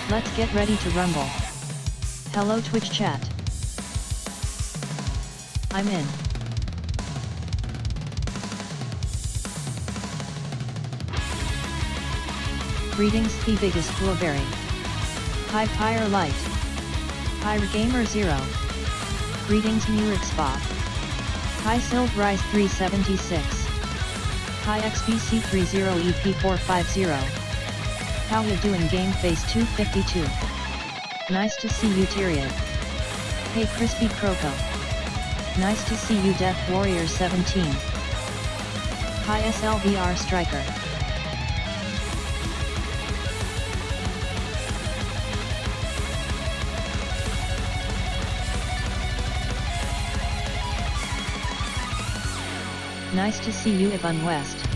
Let's get ready to rumble. Hello Twitch chat. I'm in. Greetings the biggest blueberry. Hi Pyre Light. Pyre Gamer 0. Greetings Murix Spa. Hi Silvrise 376. Hi XBC30EP450. How ya doing Gameface 252? Nice to see you Tyrion. Hey Crispy Croco. Nice to see you Death Warrior 17. Hi SLVR Striker. Nice to see you Ivan West.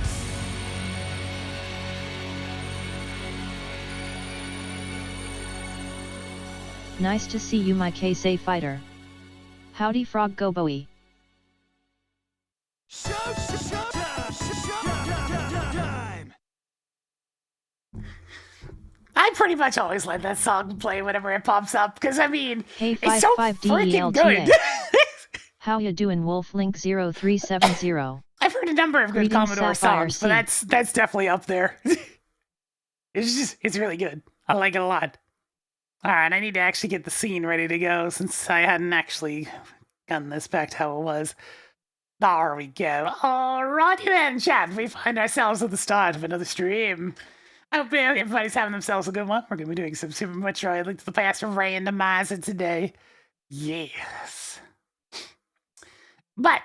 Nice to see you my K-Say fighter. Howdy Frog Go Bowie. I pretty much always let that song play whenever it pops up, because I mean, Hey it's so freaking good. How ya doing Wolflink 0370? I've heard a number of good Greetings, Commodore Sapphire songs, but C. that's definitely up there. It's really good. I like it a lot. Alright, I need to actually get the scene ready to go, since I hadn't actually gotten this back to how it was. There we go. Alrighty then, chat. We find ourselves at the start of another stream. I hope everybody's having themselves a good one. We're going to be doing some Super Metroid Link to the Past Randomizer today. Yes. But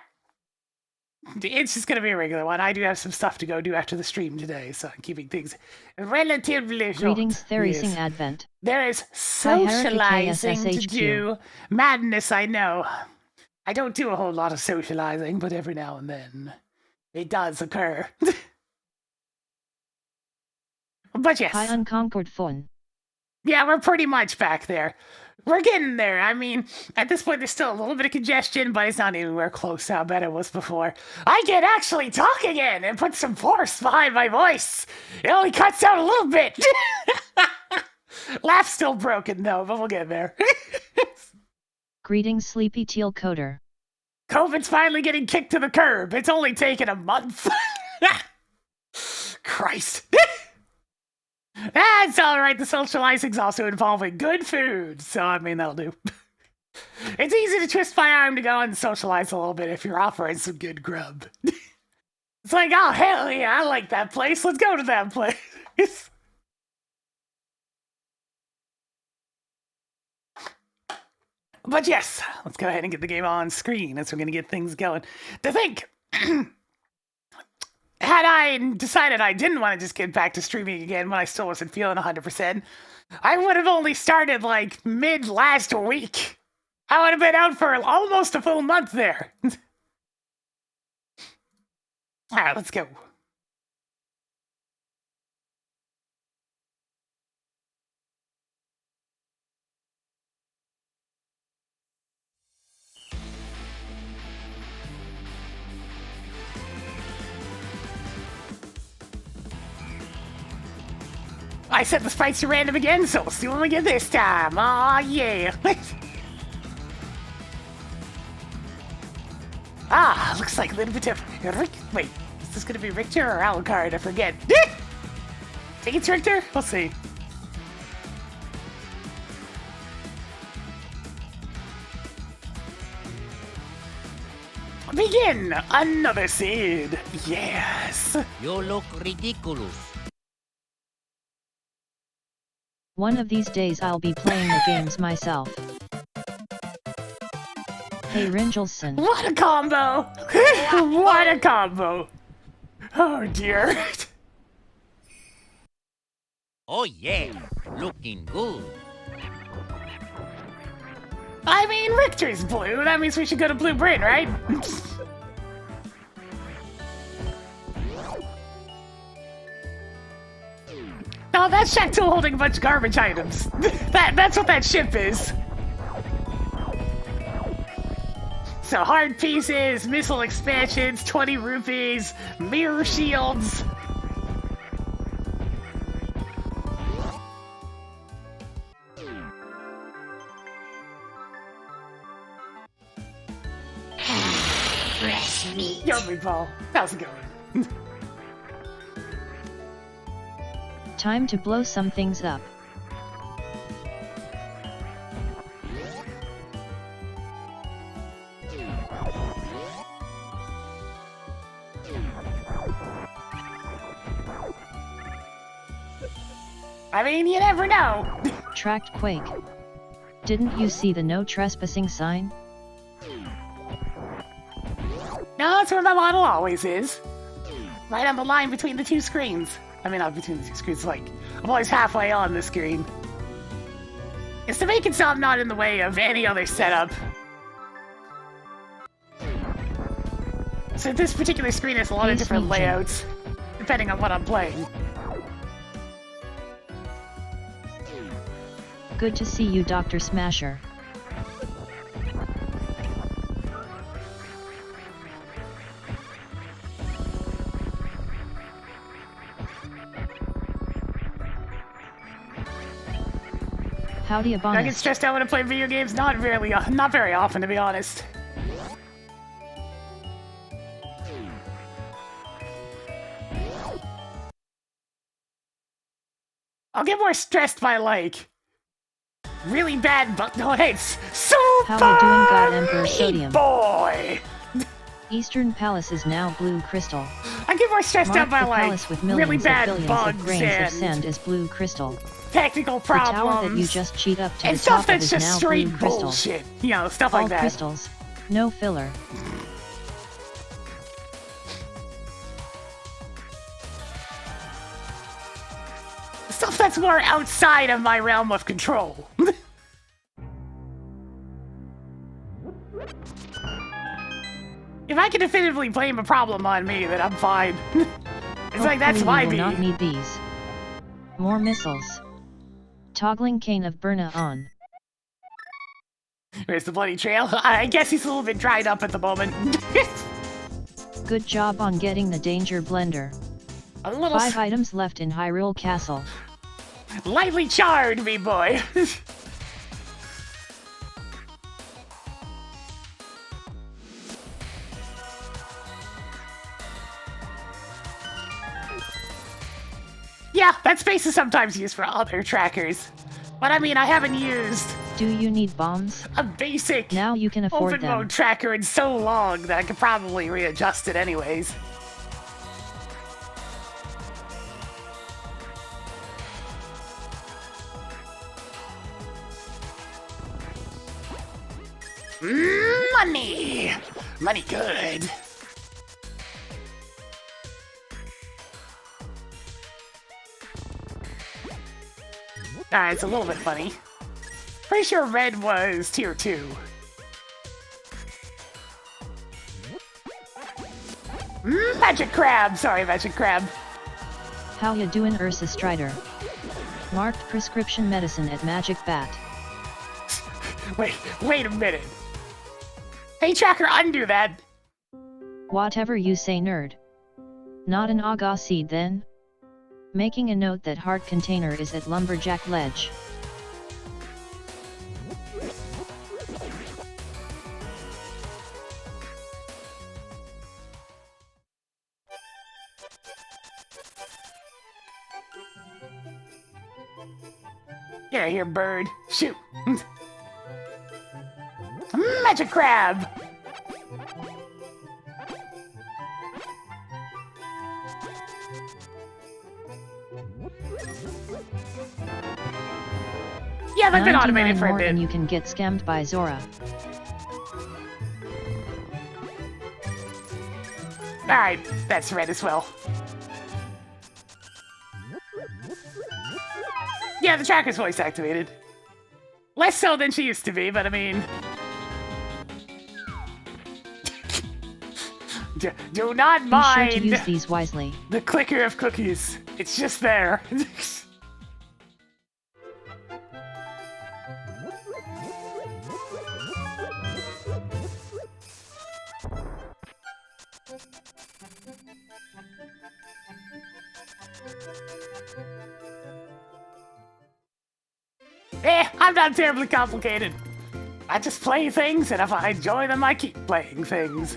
it's just going to be a regular one. I do have some stuff to go do after the stream today, so I'm keeping things relatively short. Greetings Theresing Advent. There is socializing to do. Madness, I know. I don't do a whole lot of socializing, but every now and then it does occur. But yes. Hi Unconquered Fun. Yeah, we're pretty much back there. We're getting there. I mean, at this point, there's still a little bit of congestion, but it's not anywhere close to how bad it was before. I can actually talk again and put some force behind my voice. It only cuts out a little bit. Laugh's still broken, though, but we'll get there. Greetings Sleepy Teal Coder. COVID's finally getting kicked to the curb. It's only taken a month. Christ. That's alright, the socializing's also involving good food, so I mean, that'll do. It's easy to twist my arm to go and socialize a little bit if you're offering some good grub. It's like, oh, hell yeah, I like that place, let's go to that place. But yes, let's go ahead and get the game on screen as we're going to get things going. To think... Had I decided I didn't want to just get back to streaming again when I still wasn't feeling 100%, I would have only started like mid last week. I would have been out for almost a full month there. Alright, let's go. I set the sprites to random again, so we'll see what we get this time. Aw, yeah. Looks like a little bit of... Wait, is this gonna be Richter or Alucard? I forget. Think it's Richter? We'll see. Begin! Another seed! Yes! You look ridiculous. One of these days I'll be playing the games myself. Hey Ringelson. What a combo! What a combo! Oh dear. Oh yeah, looking good. I mean, Richter's blue. That means we should go to Blue Brin, right? No, that's Shack2 holding a bunch of garbage items. That's what that ship is. So hard pieces, missile expansions, 20 rupees, mirror shields. Fresh meat. Yo, Meatball. How's it going? Time to blow some things up. I mean, you never know. Tracked Quake. Didn't you see the no trespassing sign? No, that's where my model always is. Right on the line between the two screens. I mean, not between the two screens, like, I'm always halfway on the screen. It's to make it so I'm not in the way of any other setup. So this particular screen has a lot of Nice different meet you. layouts, depending on what I'm playing. Good to see you, Dr. Smasher. Howdy, I get Abonis. stressed out when I play video games. Not very often, to be honest. I'll get more stressed by, like, really bad no, hey, it's Super How we doing, God Emperor Meat Sodium? Boy! Eastern Palace is now blue crystal. I get more stressed Mark out by, the like, palace with millions really of bad billions bugs of grains of and sand is blue crystal. technical The tower that you problems. just cheat up to And the stuff top of that's is just now straight blue crystal. bullshit. You know, stuff All like that. crystals, no filler. Stuff that's more outside of my realm of control. If I can definitively blame a problem on me, then I'm fine. It's like, that's Hopefully my we will not me. need these. More missiles. Toggling cane of Burna on. Where's the bloody trail? I guess he's a little bit dried up at the moment. Good job on getting the danger blender. A little 5 items left in Hyrule Castle. lightly charred, me boy. Yeah, that space is sometimes used for other trackers. But I mean, I haven't used Do you need bombs? a basic Now you can afford open them. mode tracker in so long that I could probably readjust it anyways. Money! Money good. Alright, it's a little bit funny. Pretty sure red was tier 2. Magic crab! Sorry, magic crab. How ya doin', Ursa Strider? Marked prescription medicine at Magic Bat. Wait a minute. Hey, tracker, undo that. Whatever you say, nerd. Not an Aga seed then? Making a note that heart container is at Lumberjack Ledge. Get out of here, bird. Shoot. Magic crab! Yeah, they've been 99 automated for a more bit. and you can get scammed by Zora. Alright, that's red as well. Yeah, the tracker's voice activated. Less so than she used to be, but I mean... do not Be sure to mind use these wisely. the clicker of cookies. It's just there. I'm not terribly complicated. I just play things, and if I enjoy them, I keep playing things.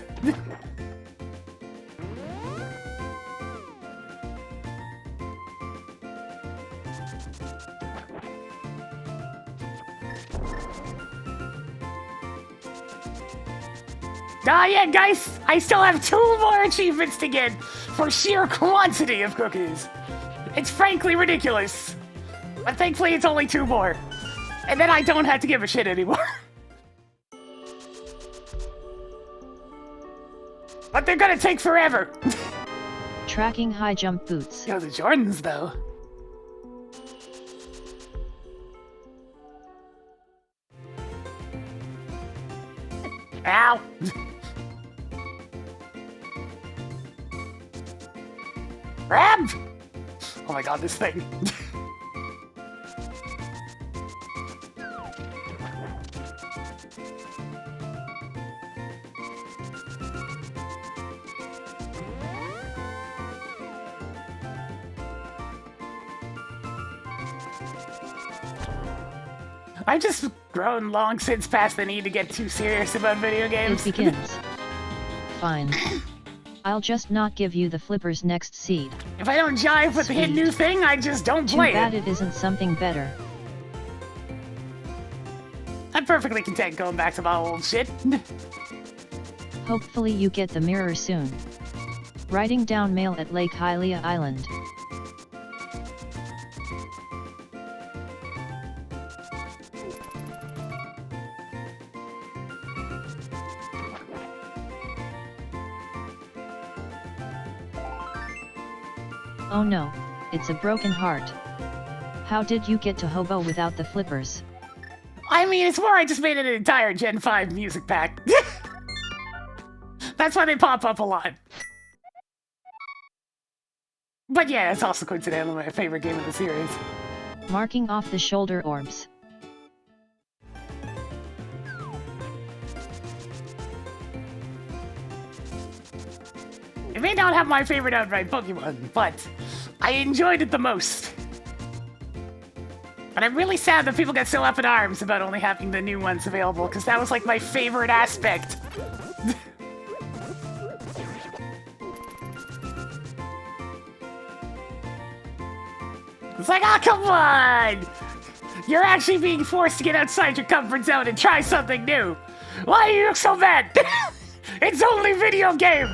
Ah, yeah, guys, I still have 2 more achievements to get for sheer quantity of cookies. It's frankly ridiculous. But thankfully, it's only 2 more. And then I don't have to give a shit anymore. But they're gonna take forever. Tracking high jump boots. Yo, the Jordans, though. Ow. Grab! Oh my god, this thing. I've just grown long since past the need to get too serious about video games. It begins. Fine. I'll just not give you the flipper's next seed. If I don't jive with the hit new thing, I just don't Too play bad it. it isn't something better. I'm perfectly content going back to my old shit. Hopefully you get the mirror soon. Writing down mail at Lake Hylia Island. Oh no, it's a broken heart. How did you get to Hobo without the flippers? I mean, it's more I just made an entire Gen 5 music pack. That's why they pop up a lot. But yeah, it's also coincidentally my favorite game of the series. Marking off the shoulder orbs. It may not have my favorite outright Pokemon, but I enjoyed it the most. But I'm really sad that people get so up in arms about only having the new ones available, because that was like my favorite aspect. It's like, oh, come on! You're actually being forced to get outside your comfort zone and try something new. Why are you so mad? It's only video game!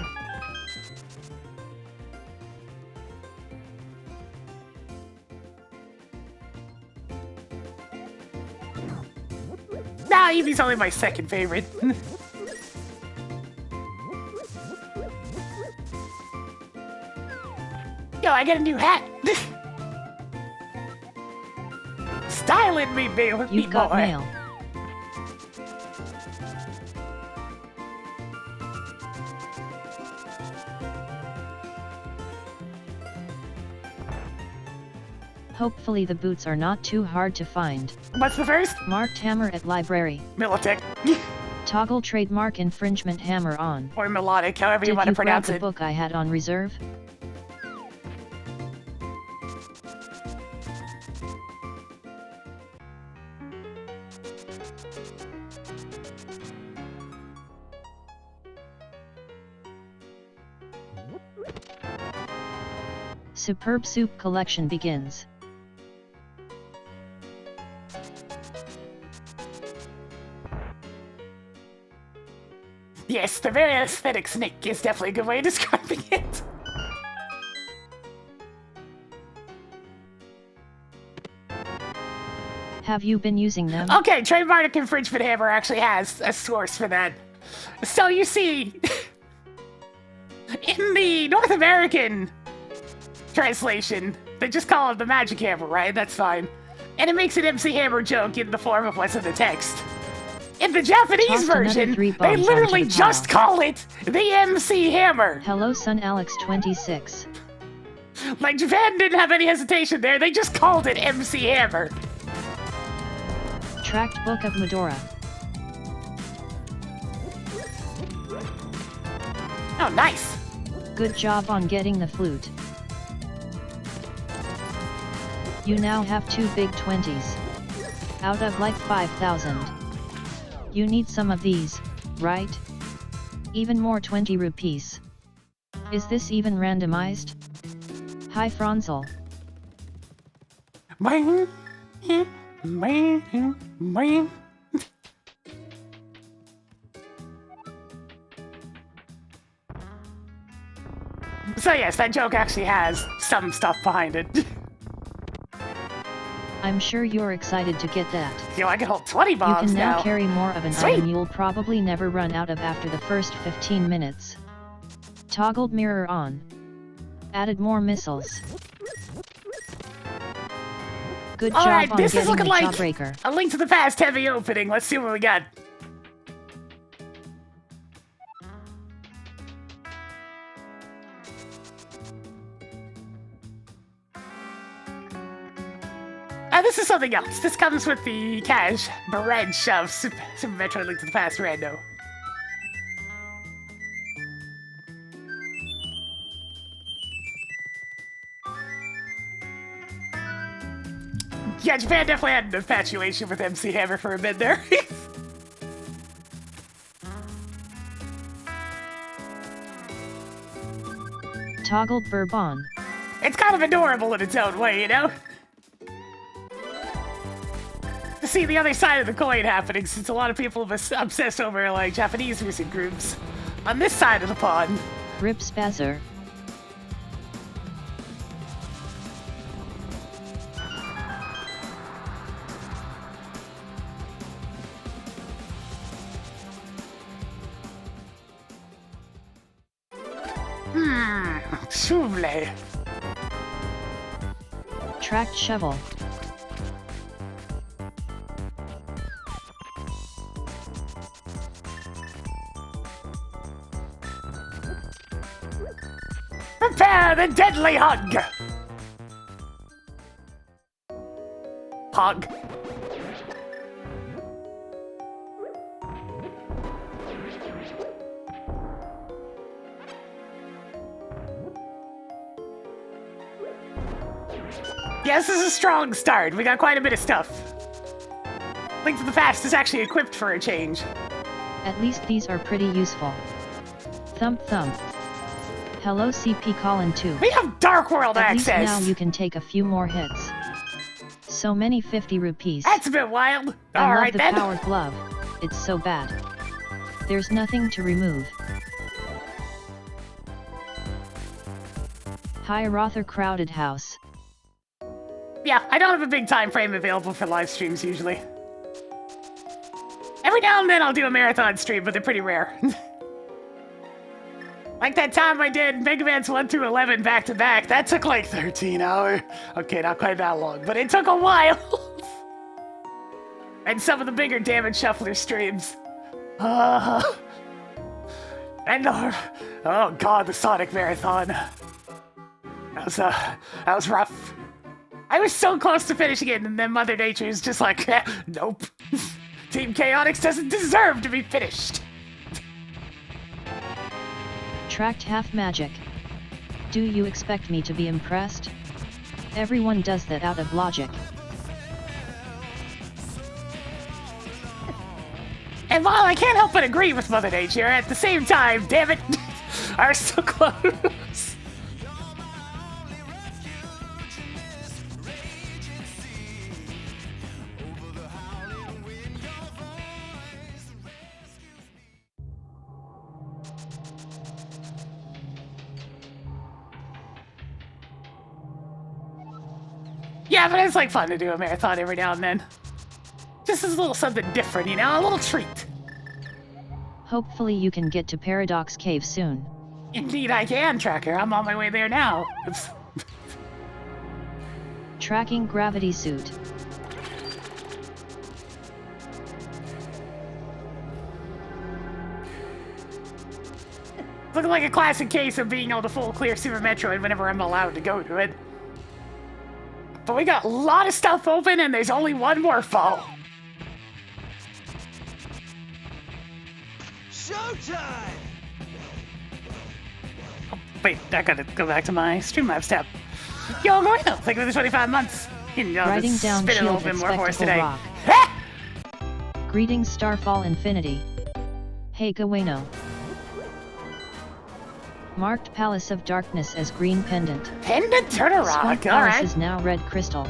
Nah, Eevee's only my second favorite. Yo, I get a new hat. Styling me, baby. You've got mail. Hopefully the boots are not too hard to find. What's the first? Marked hammer at library. Militech. Toggle trademark infringement hammer on. Or melodic, however you Did want to you grab pronounce the it. book I had on reserve? Superb soup collection begins. Yes, the very aesthetic snake is definitely a good way of describing it. Have you been using them? Okay, trademark infringement hammer actually has a source for that. So you see, in the North American translation, they just call it the magic hammer, right? That's fine. And it makes an MC Hammer joke in the form of what's in the text. In the Japanese Tossed another version, 3 they bombs literally onto the just pile. call it the MC Hammer. Hello son Alex 26. Like, Japan didn't have any hesitation there, they just called it MC Hammer. Tracked book of Medora. Oh, nice. Good job on getting the flute. You now have 2 big 20s. Out of like 5,000. You need some of these, right? Even more 20 rupees. Is this even randomized? Hi Franzel. So yes, that joke actually has some stuff behind it. I'm sure you're excited to get that. Yo, I can hold 20 You bombs can now carry more of an Sweet. item you'll probably never run out of after the first 15 minutes. Toggled mirror on. Added more missiles. Good job Alright, on this is getting looking the like Jawbreaker. a Link to the Past heavy opening. Let's see what we got. This is something else. This comes with the cash barrage of Super Metroid Link to the Past Rando. Yeah, Japan definitely had an infatuation with MC Hammer for a bit there. Toggled Bourbon. It's kind of adorable in its own way, you know? To see the other side of the coin happening, since a lot of people have obsessed over, like, Japanese music groups. On this side of the pond. Rip Spazzer. Souffle. Tracked Shovel. Prepare the deadly hug! Hug. Yeah, this is a strong start. We got quite a bit of stuff. Link to the Past is actually equipped for a change. At least these are pretty useful. Thump thump. Hello CP Colin 2. We have Dark World At access! least now you can take a few more hits. So many 50 rupees. That's a bit wild. I love Alright the then. power glove. It's so bad. There's nothing to remove. Hi Rother Crowded House. Yeah, I don't have a big time frame available for live streams usually. Every now and then I'll do a marathon stream, but they're pretty rare. Like that time I did Mega Man's 1 through 11 back to back. That took like 13 hours. Okay, not quite that long, but it took a while. And some of the bigger Damage Shuffler streams. And oh god, the Sonic Marathon. That was rough. I was so close to finishing it, and then Mother Nature is just like, nope. Team Chaotix doesn't deserve to be finished. Tracked half magic. Do you expect me to be impressed? Everyone does that out of logic. And while I can't help but agree with Mother Nature, at the same time, damn it, are so close. Yeah, but it's like fun to do a marathon every now and then. Just as a little something different, you know, a little treat. Hopefully you can get to Paradox Cave soon. Indeed I can, Tracker. I'm on my way there now. Oops. Tracking Gravity Suit. Looking like a classic case of being able to full clear Super Metroid whenever I'm allowed to go to it. But we got a lot of stuff open and there's only one more fall. Showtime! Oh, wait, I gotta go back to my Streamlabs tab. Yo, Moreno, thank you for the 25 months. You know, Writing down spin it a little shield bit at more for us Spectacle today. Rock. Greetings Starfall Infinity. Hey Gaweno. Marked Palace of Darkness as green pendant. Pendant Turtle Rock, Swamp Palace alright. is now red crystal.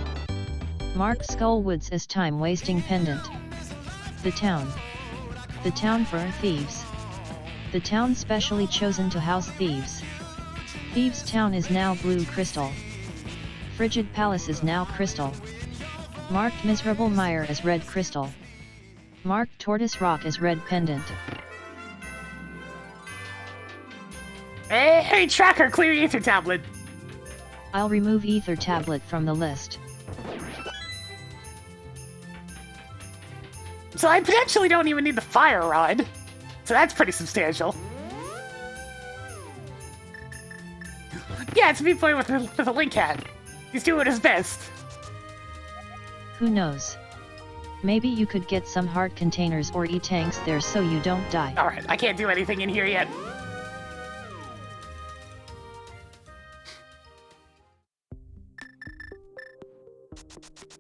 Marked Skullwoods as time wasting pendant. The town. The town for thieves. The town specially chosen to house thieves. Thieves Town is now blue crystal. Frigid Palace is now crystal. Marked Miserable Mire as red crystal. Marked Tortoise Rock as red pendant. Hey, Tracker, clear Ether Tablet. I'll remove Ether Tablet from the list. So I potentially don't even need the Fire Rod. So that's pretty substantial. Yeah, it's me playing with the Link Hat. He's doing his best. Who knows? Maybe you could get some heart containers or E-tanks there so you don't die. Alright, I can't do anything in here yet.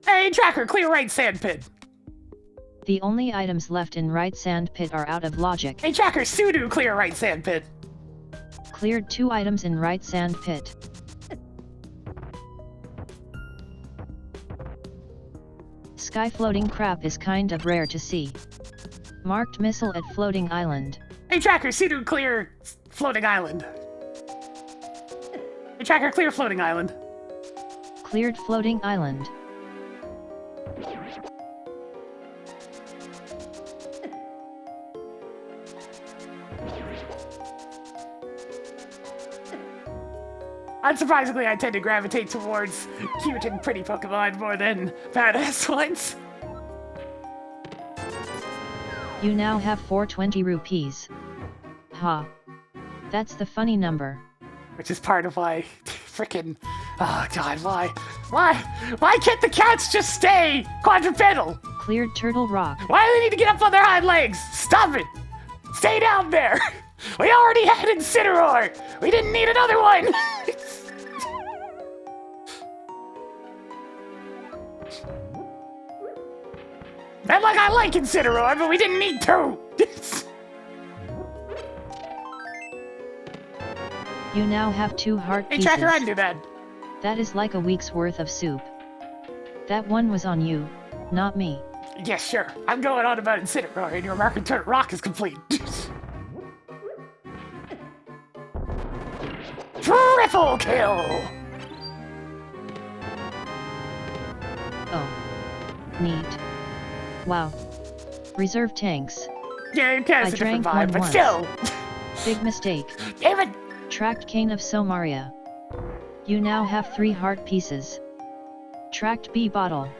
Hey, Tracker, clear right sand pit. The only items left in right sand pit are out of logic. Hey, Tracker, Sudo, clear right sand pit. Cleared 2 items in right sand pit. Sky floating crap is kind of rare to see. Marked missile at floating island. Hey, Tracker, Sudo, clear floating island. Hey, Tracker, clear floating island. Cleared floating island. Unsurprisingly, I tend to gravitate towards cute and pretty Pokemon more than badass ones. You now have 420 rupees. Ha. That's the funny number. Which is part of why frickin' oh god, why? Why can't the cats just stay quadrupedal? Cleared Turtle Rock. Why do they need to get up on their hind legs? Stop it! Stay down there! We already had Incineroar! We didn't need another one! And like I like Incineroar, but we didn't need two! You now have 2 heart Hey, pieces. Tracker, undo that. That is like a week's worth of soup. That one was on you, not me. Yes, sure. I'm going on about Incineroar, and your American Turret Rock is complete. Triple kill! Oh. Neat. Wow. Reserve tanks. Yeah, it has I a different drank vibe, one but once. still. Big mistake. Damn it! Tracked Cane of Somaria. You now have 3 heart pieces. Tracked B bottle.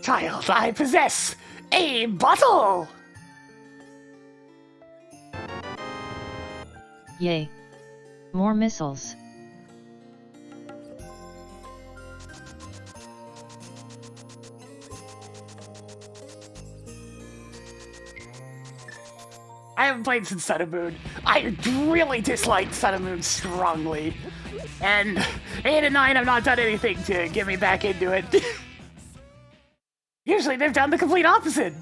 Child, I possess a bottle! Yay. More missiles. I haven't played since Sun and Moon. I really disliked Sun and Moon strongly. And 8 and 9 have not done anything to get me back into it. Usually they've done the complete opposite.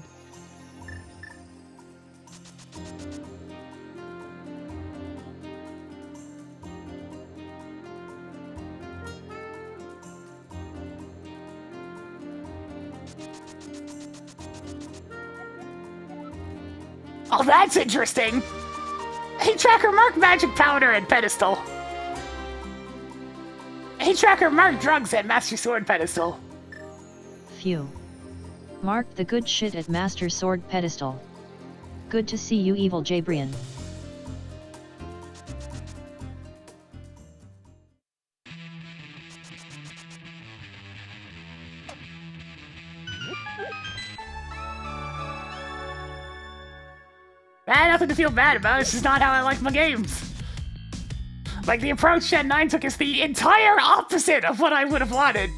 Oh, that's interesting. Hey, Tracker, mark Magic Powder and Pedestal. Hey, Tracker, mark Drugs and Master Sword Pedestal. Phew. Mark the good shit at Master Sword pedestal. Good to see you, evil Jabrian. Nothing to feel bad about. It's just not how I like my games. Like, the approach Gen 9 took is the entire opposite of what I would have wanted.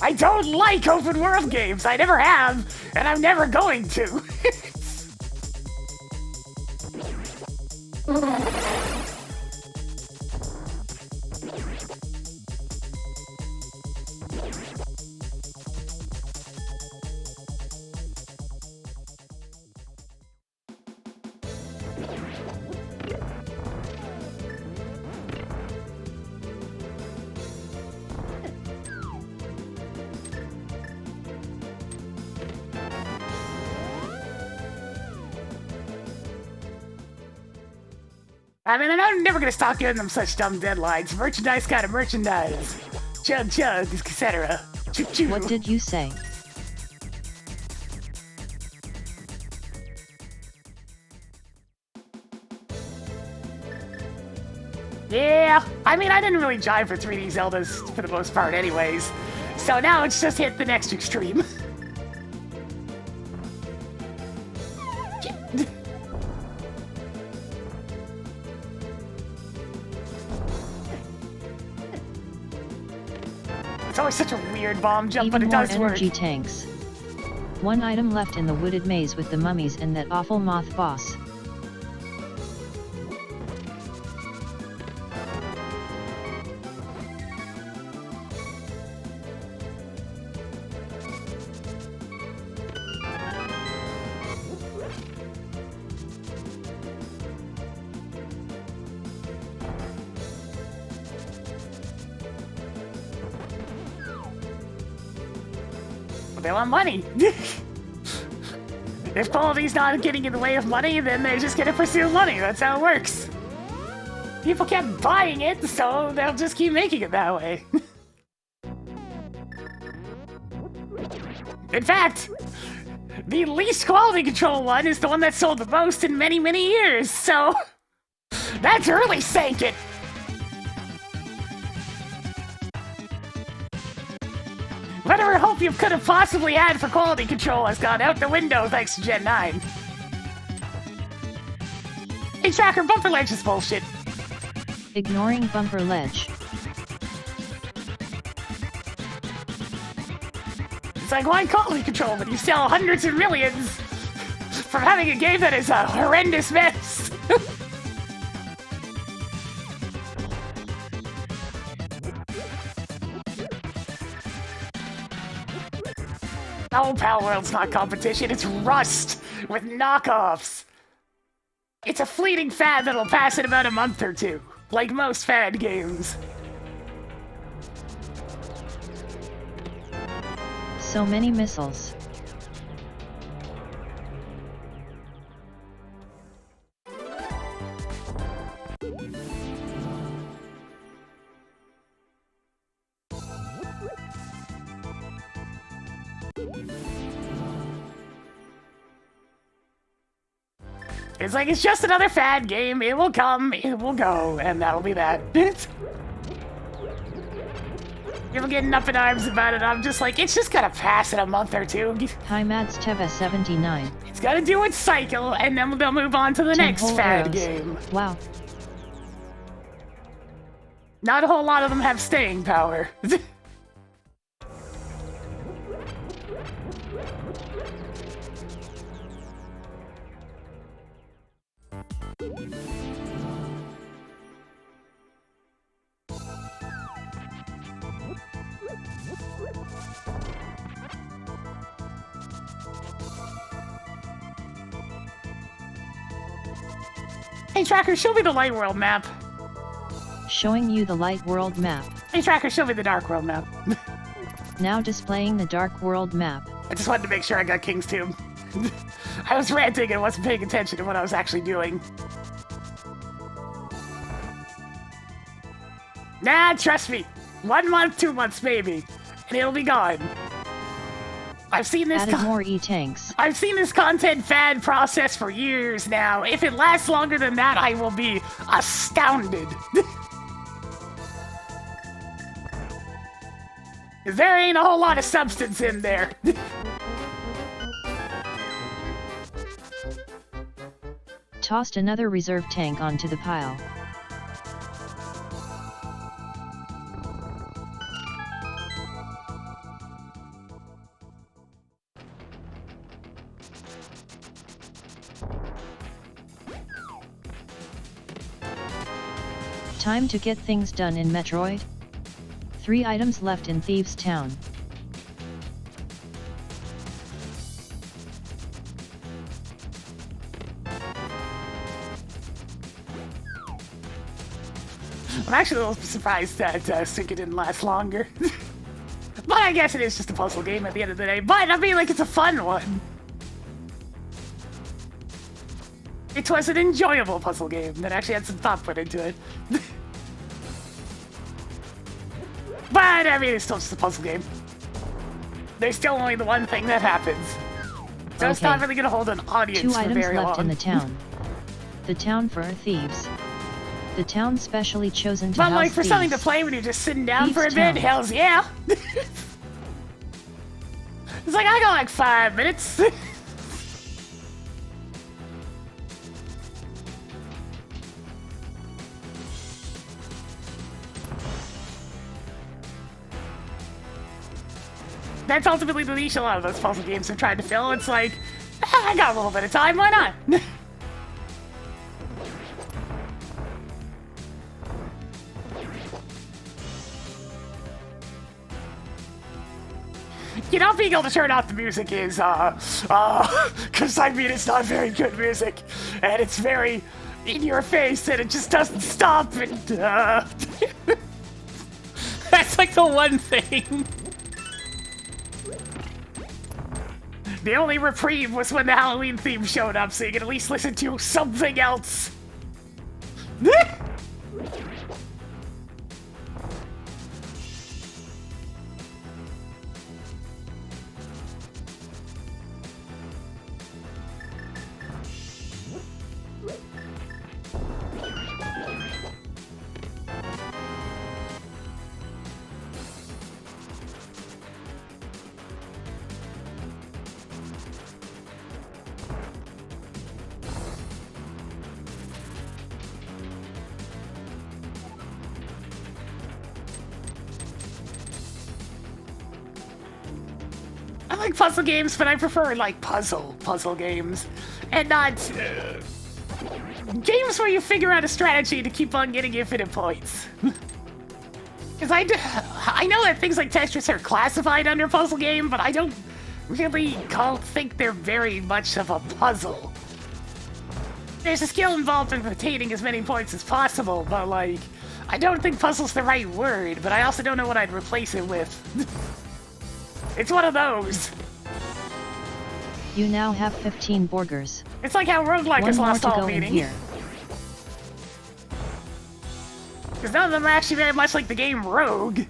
I don't like open world games. I never have, and I'm never going to. I mean, I'm never gonna stop giving them such dumb deadlines. Merchandise gotta merchandise. Chug chug, etc. Choo choo. What did you say? Yeah, I mean, I didn't really jive for 3D Zeldas for the most part anyways. So now it's just hit the next extreme. It's always such a weird bomb jump, Even but it more does work. energy tanks. One item left in the wooded maze with the mummies and that awful moth boss. They want money. If quality's not getting in the way of money, then they're just gonna pursue money. That's how it works. People kept buying it, so they'll just keep making it that way. In fact, the least quality control one is the one that sold the most in many, many years, so that's really sank it. Whatever hope you could have possibly had for quality control has gone out the window thanks to Gen 9. Hey Tracker, bumper ledge is bullshit. Ignoring bumper ledge. It's like, why quality control when you sell hundreds of millions from having a game that is a horrendous mess? Oh, Pal World's not competition, it's Rust with knockoffs. It's a fleeting fad that'll pass in about a month or two, like most fad games. So many missiles. It's like, it's just another fad game, it will come, it will go, and that'll be that. People getting up in arms about it, I'm just like, it's just gonna pass in a month or two. Hi Mads Teva 79. It's gotta do its cycle, and then they'll move on to the 10 next whole fad arrows. game. Wow. Not a whole lot of them have staying power. Hey Tracker, show me the Light World map. Showing you the light world map. Hey Tracker, show me the Dark World map. Now displaying the dark world map. I just wanted to make sure I got King's Tomb. I was ranting and wasn't paying attention to what I was actually doing. Nah, trust me. 1 month, 2 months maybe, and it'll be gone. I've seen this Added more E-tanks. I've seen this content fad process for years now. If it lasts longer than that, I will be astounded. 'Cause there ain't a whole lot of substance in there. Tossed another reserve tank onto the pile. Time to get things done in Metroid. 3 items left in Thieves' Town. I'm actually a little surprised that Sinka didn't last longer. But I guess it is just a puzzle game at the end of the day. But I mean, like, it's a fun one. It was an enjoyable puzzle game that actually had some thought put into it. But I mean, it's still just a puzzle game. There's still only the one thing that happens. So it's not really going to hold an audience 2 for items very long. left in the town. The town for thieves. The town specially chosen to But house like for something to thieves. play when you're just sitting down for a Thieves' bit, Town. hells yeah. It's like, I got like 5 minutes. That's ultimately the niche a lot of those puzzle games are trying to fill. It's like, I got a little bit of time, why not? You know, being able to turn off the music is, because I mean, it's not very good music, and it's very in your face, and it just doesn't stop, and, that's like the one thing. The only reprieve was when the Halloween theme showed up, so you could at least listen to something else. I like puzzle games, but I prefer like puzzle games, and not games where you figure out a strategy to keep on getting infinite points. Because I know that things like Tetris are classified under puzzle game, but I don't really think they're very much of a puzzle. There's a skill involved in obtaining as many points as possible, but like, I don't think puzzle's the right word, but I also don't know what I'd replace it with. It's one of those. You now have 15 burgers. It's like how roguelike One has more lost to all go in meaning. here. Because none of them are actually very much like the game Rogue.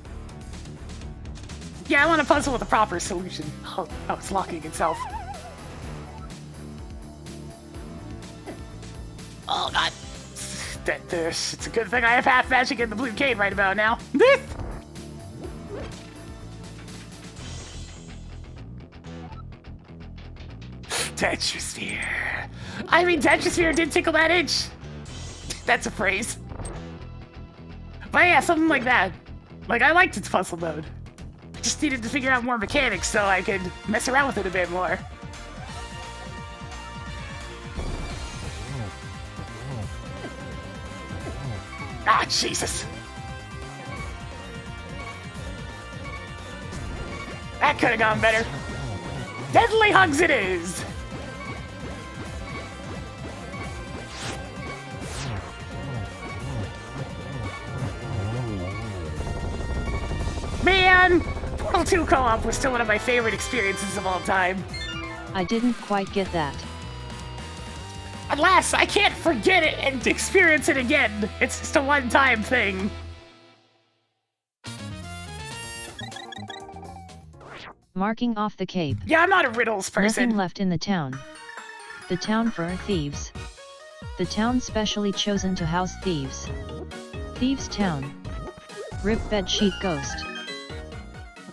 Yeah, I want a puzzle with a proper solution. Oh, it's locking itself. Oh god. It's a good thing I have half magic in the blue cane right about now. Tetrasphere. I mean, Tetrasphere did tickle that itch. That's a phrase. But yeah, something like that. Like, I liked its puzzle mode. I just needed to figure out more mechanics so I could mess around with it a bit more. Ah, Jesus. That could have gone better. Deadly hugs it is. Man, Portal 2 co-op was still one of my favorite experiences of all time. I didn't quite get that. Alas, I can't forget it and experience it again. It's just a one-time thing. Marking off the cape. Yeah, I'm not a riddles person. Nothing left in the town. The town for thieves. The town specially chosen to house thieves. Thieves' Town. Rip bedsheet ghost.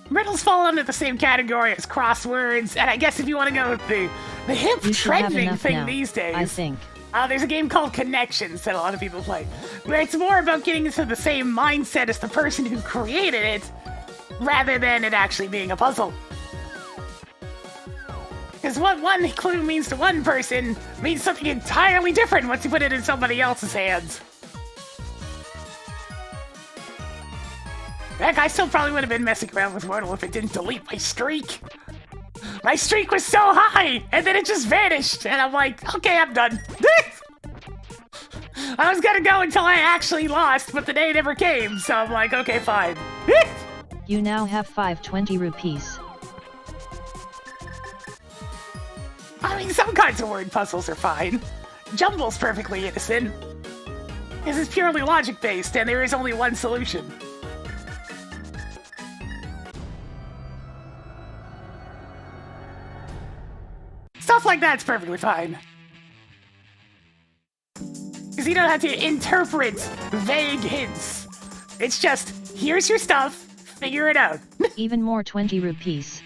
Riddles fall under the same category as crosswords, and I guess if you want to go with the hip You should have trending enough thing now, these days, I think. There's a game called Connections that a lot of people play, where it's more about getting into the same mindset as the person who created it, rather than it actually being a puzzle. Because what one clue means to one person means something entirely different once you put it in somebody else's hands. Heck, I still probably would have been messing around with Wordle if it didn't delete my streak. My streak was so high, and then it just vanished, and I'm like, okay, I'm done. I was gonna go until I actually lost, but the day never came, so I'm like, okay, fine. You now have 520 rupees. I mean, some kinds of word puzzles are fine. Jumble's perfectly innocent. This is purely logic-based, and there is only one solution. Stuff like that's perfectly fine. Because you don't have to interpret vague hints. It's just, here's your stuff, figure it out. Even more 20 rupees.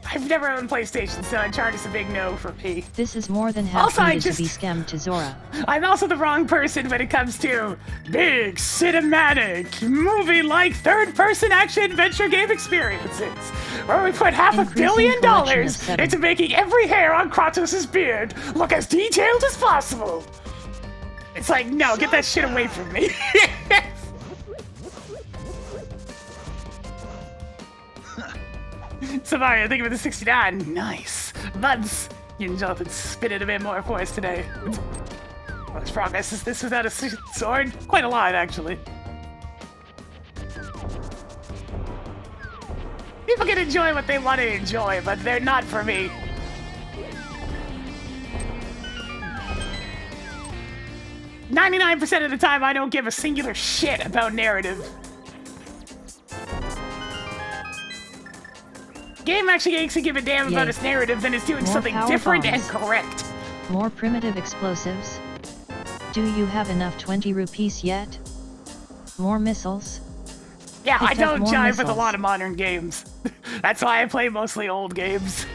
I've never owned PlayStation, so Uncharted's a big no for me. This is more than half Also, needed to be scammed to Zora. I'm also the wrong person when it comes to big, cinematic, movie-like third-person action-adventure game experiences, where we put $500 million into making every hair on Kratos' beard look as detailed as possible. It's like, no, get that shit away from me. So Mario, think of it as 69. Nice. Buds, you and Jonathan spin it a bit more for us today. How much progress is this without a sword? Quite a lot, actually. People can enjoy what they want to enjoy, but they're not for me. "99% of the time, I don't give a singular shit about narrative. Game actually makes me give a damn about its narrative than it's doing More something power different bombs. and correct. More primitive explosives. Do you have enough 20 rupees yet? More missiles. Yeah, I Picked up don't more jive with a missiles. lot of modern games. That's why I play mostly old games.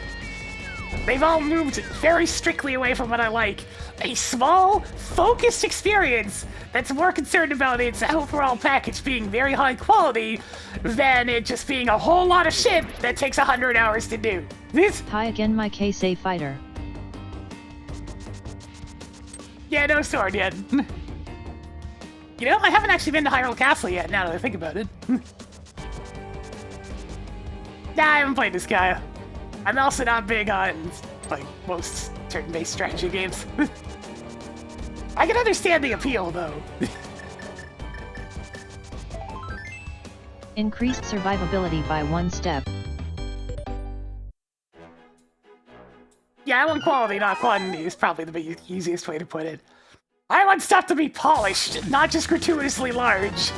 They've all moved very strictly away from what I like. A small, focused experience that's more concerned about its overall package being very high quality than it just being a whole lot of shit that takes 100 hours to do. This, Hi again, my K-Say fighter. yeah, no sword yet. You know, I haven't actually been to Hyrule Castle yet, now that I think about it. Nah, I haven't played this guy. I'm also not big on, like, most turn-based strategy games. I can understand the appeal, though. Increased survivability by 1 step. Yeah, I want quality, not quantity, is probably the easiest way to put it. I want stuff to be polished, not just gratuitously large.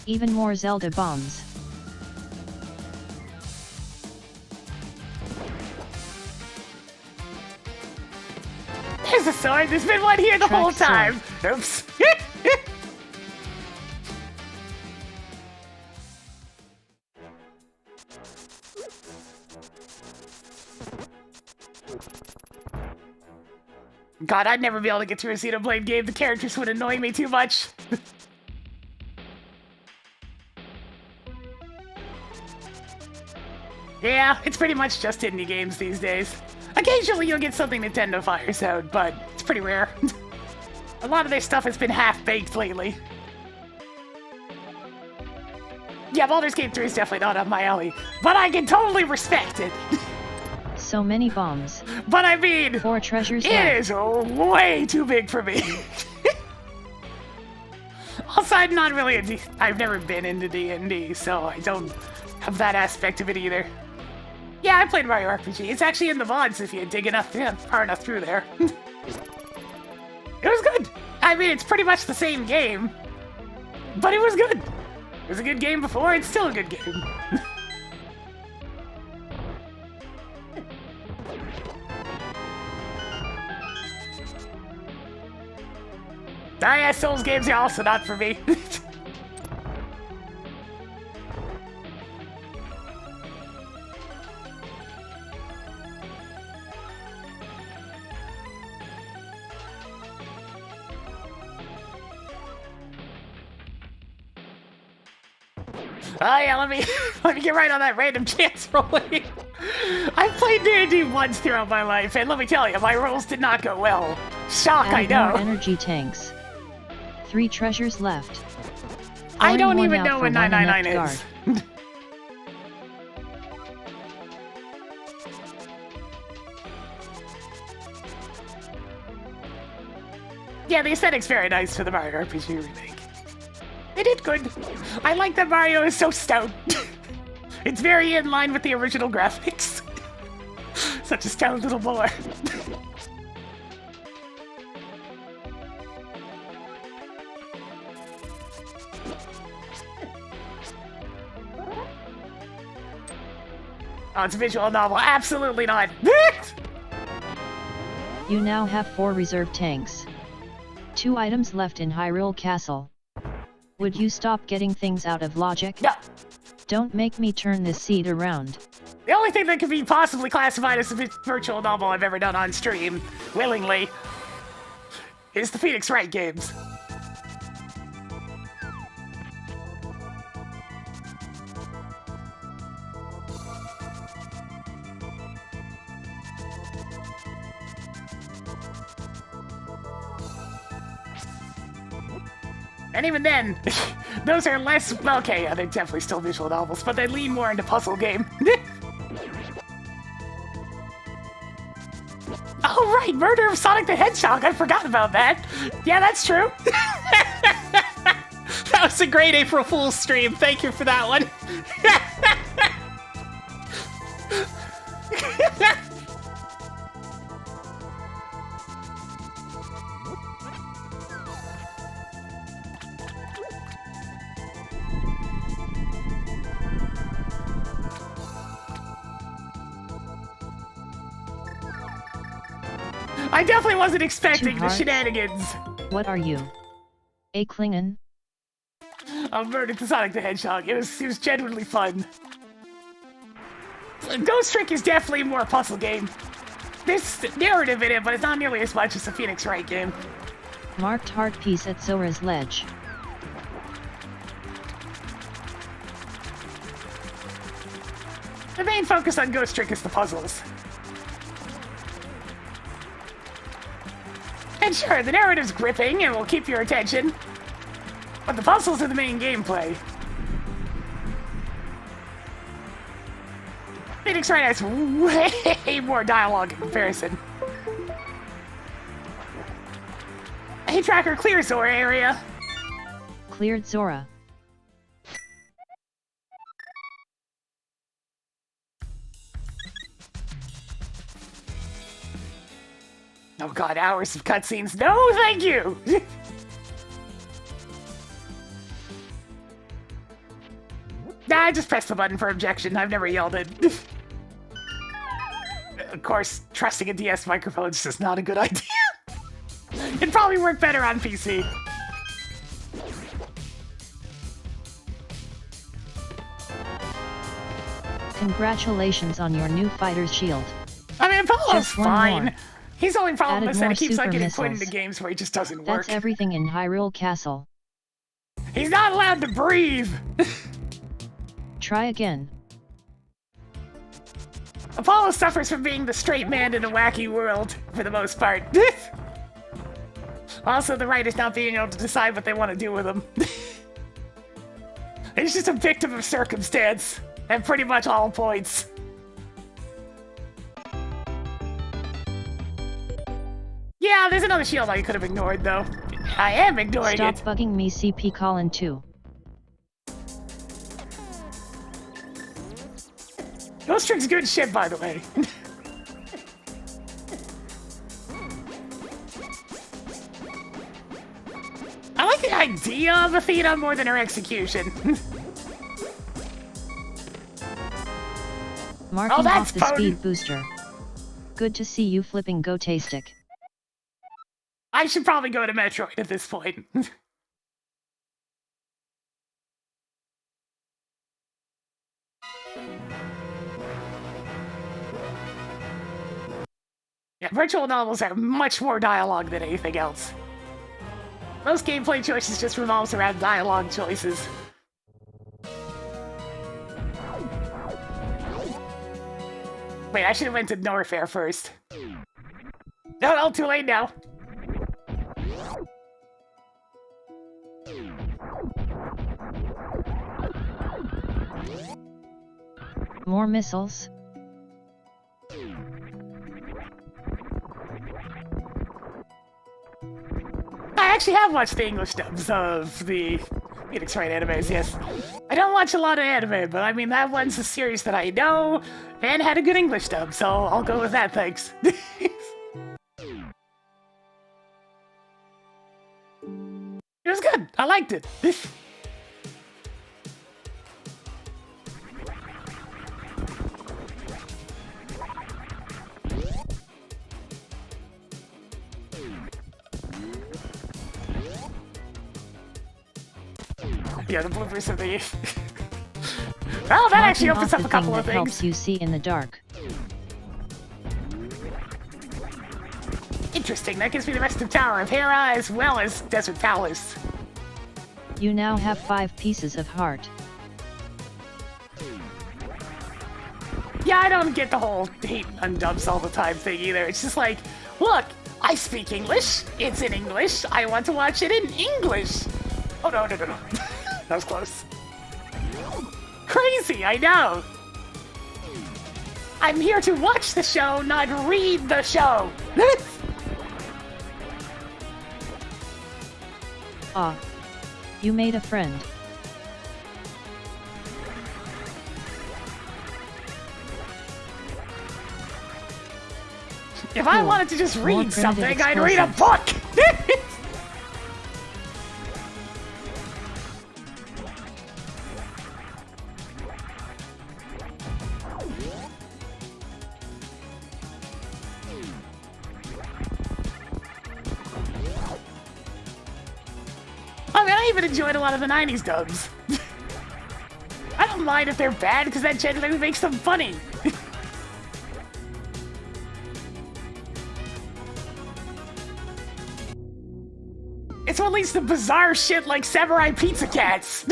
Even more Zelda bombs. There's a sword, there's been one here the Track whole sword. time. Oops. God, I'd never be able to get through a Xenoblade game. The characters would annoy me too much. Yeah, it's pretty much just indie games these days. Occasionally you'll get something Nintendo fires out, but it's pretty rare. A lot of their stuff has been half-baked lately. Yeah, Baldur's Gate 3 is definitely not up my alley, but I can totally respect it. So many bombs. But I mean, 4 treasures it left. is way too big for me. Also, I'm not really I've never been into D&D, so I don't have that aspect of it either. Yeah, I played Mario RPG. It's actually in the VODs if you dig enough, far enough through there. It was good. I mean, it's pretty much the same game, but it was good. It was a good game before, it's still a good game. Ah, yeah, Souls games are also not for me. Oh yeah, let me let me get right on that random chance rolling. I've played D&D once throughout my life, and let me tell you, my rolls did not go well. Shock, I Add know. more energy tanks. 3 treasures left. I don't Pouring even one out know for what one 999 inept is. guard. Yeah, the aesthetic's very nice for the Mario RPG remake. They did good. I like that Mario is so stout. It's very in line with the original graphics. Such a stout little boy. Oh, it's a visual novel. Absolutely not. You now have 4 reserve tanks. 2 items left in Hyrule Castle. Would you stop getting things out of logic? No. Don't make me turn this seat around. The only thing that could be possibly classified as a virtual novel I've ever done on stream, willingly, is the Phoenix Wright games. And even then, those are less, okay, yeah, they're definitely still visual novels, but they lean more into puzzle game. Oh right, Murder of Sonic the Hedgehog, I forgot about that. Yeah, that's true. That was a great April Fool's stream. Thank you for that one. I definitely wasn't expecting the hearts. shenanigans What are you? A Klingon? of Murder to Sonic the Hedgehog. It was genuinely fun. Ghost Trick is definitely more a puzzle game. There's narrative in it, but it's not nearly as much as the Phoenix Wright game. Marked heart piece at Zora's Ledge. The main focus on Ghost Trick is the puzzles. And sure, the narrative's gripping and will keep your attention, but the puzzles are the main gameplay. Phoenix Wright has way more dialogue in comparison. Hey Tracker, clear Zora area. Cleared Zora. Oh god, hours of cutscenes. No, thank you! Nah, I just pressed the button for objection. I've never yelled it. Of course, trusting a DS microphone is just not a good idea. It'd probably work better on PC. Congratulations on your new fighter's shield. I mean, Apollo's Just one fine. more. His only problem Added is that more he keeps on super getting put into missiles. games where he just doesn't That's work. everything in Hyrule Castle. He's not allowed to breathe! Try again. Apollo suffers from being the straight man in a wacky world, for the most part. Also, the writers not being able to decide what they want to do with him. He's just a victim of circumstance, at pretty much all points. Yeah, there's another shield I could have ignored, though. I am ignoring Stop it. bugging me, CP Colin 2. Ghost Trick's good shit, by the way. I like the idea of Athena more than her execution. Marking that's off the potent. speed booster. Good to see you flipping Go-Tastic. I should probably go to Metroid at this point. Yeah, virtual novels are much more dialogue than anything else. Most gameplay choices just revolves around dialogue choices. Wait, I should have went to Norfair first. No, too late now. More missiles? I actually have watched the English dubs of the Metroid animes, yes. I don't watch a lot of anime, but I mean, that one's a series that I know and had a good English dub, so I'll go with that, thanks. It was good. I liked it. Yeah, the bloopers of the... Oh, that actually Knocking opens off up the a couple thing of that things. helps you see in the dark. Interesting, that gives me the rest of Tower of Hera as well as Desert Palace. You now have 5 pieces of heart. Yeah, I don't get the whole hate undubs all the time thing either. It's just like, look, I speak English, it's in English, I want to watch it in English. Oh, no. That was close. Crazy, I know. I'm here to watch the show, not read the show. Ah. You made a friend. If I Cool. wanted to just More read primitive something, I'd read a explosives. book. I mean, I even enjoyed a lot of the 90s dubs. I don't mind if they're bad, because that generally makes them funny. It's what leads to bizarre shit like Samurai Pizza Cats.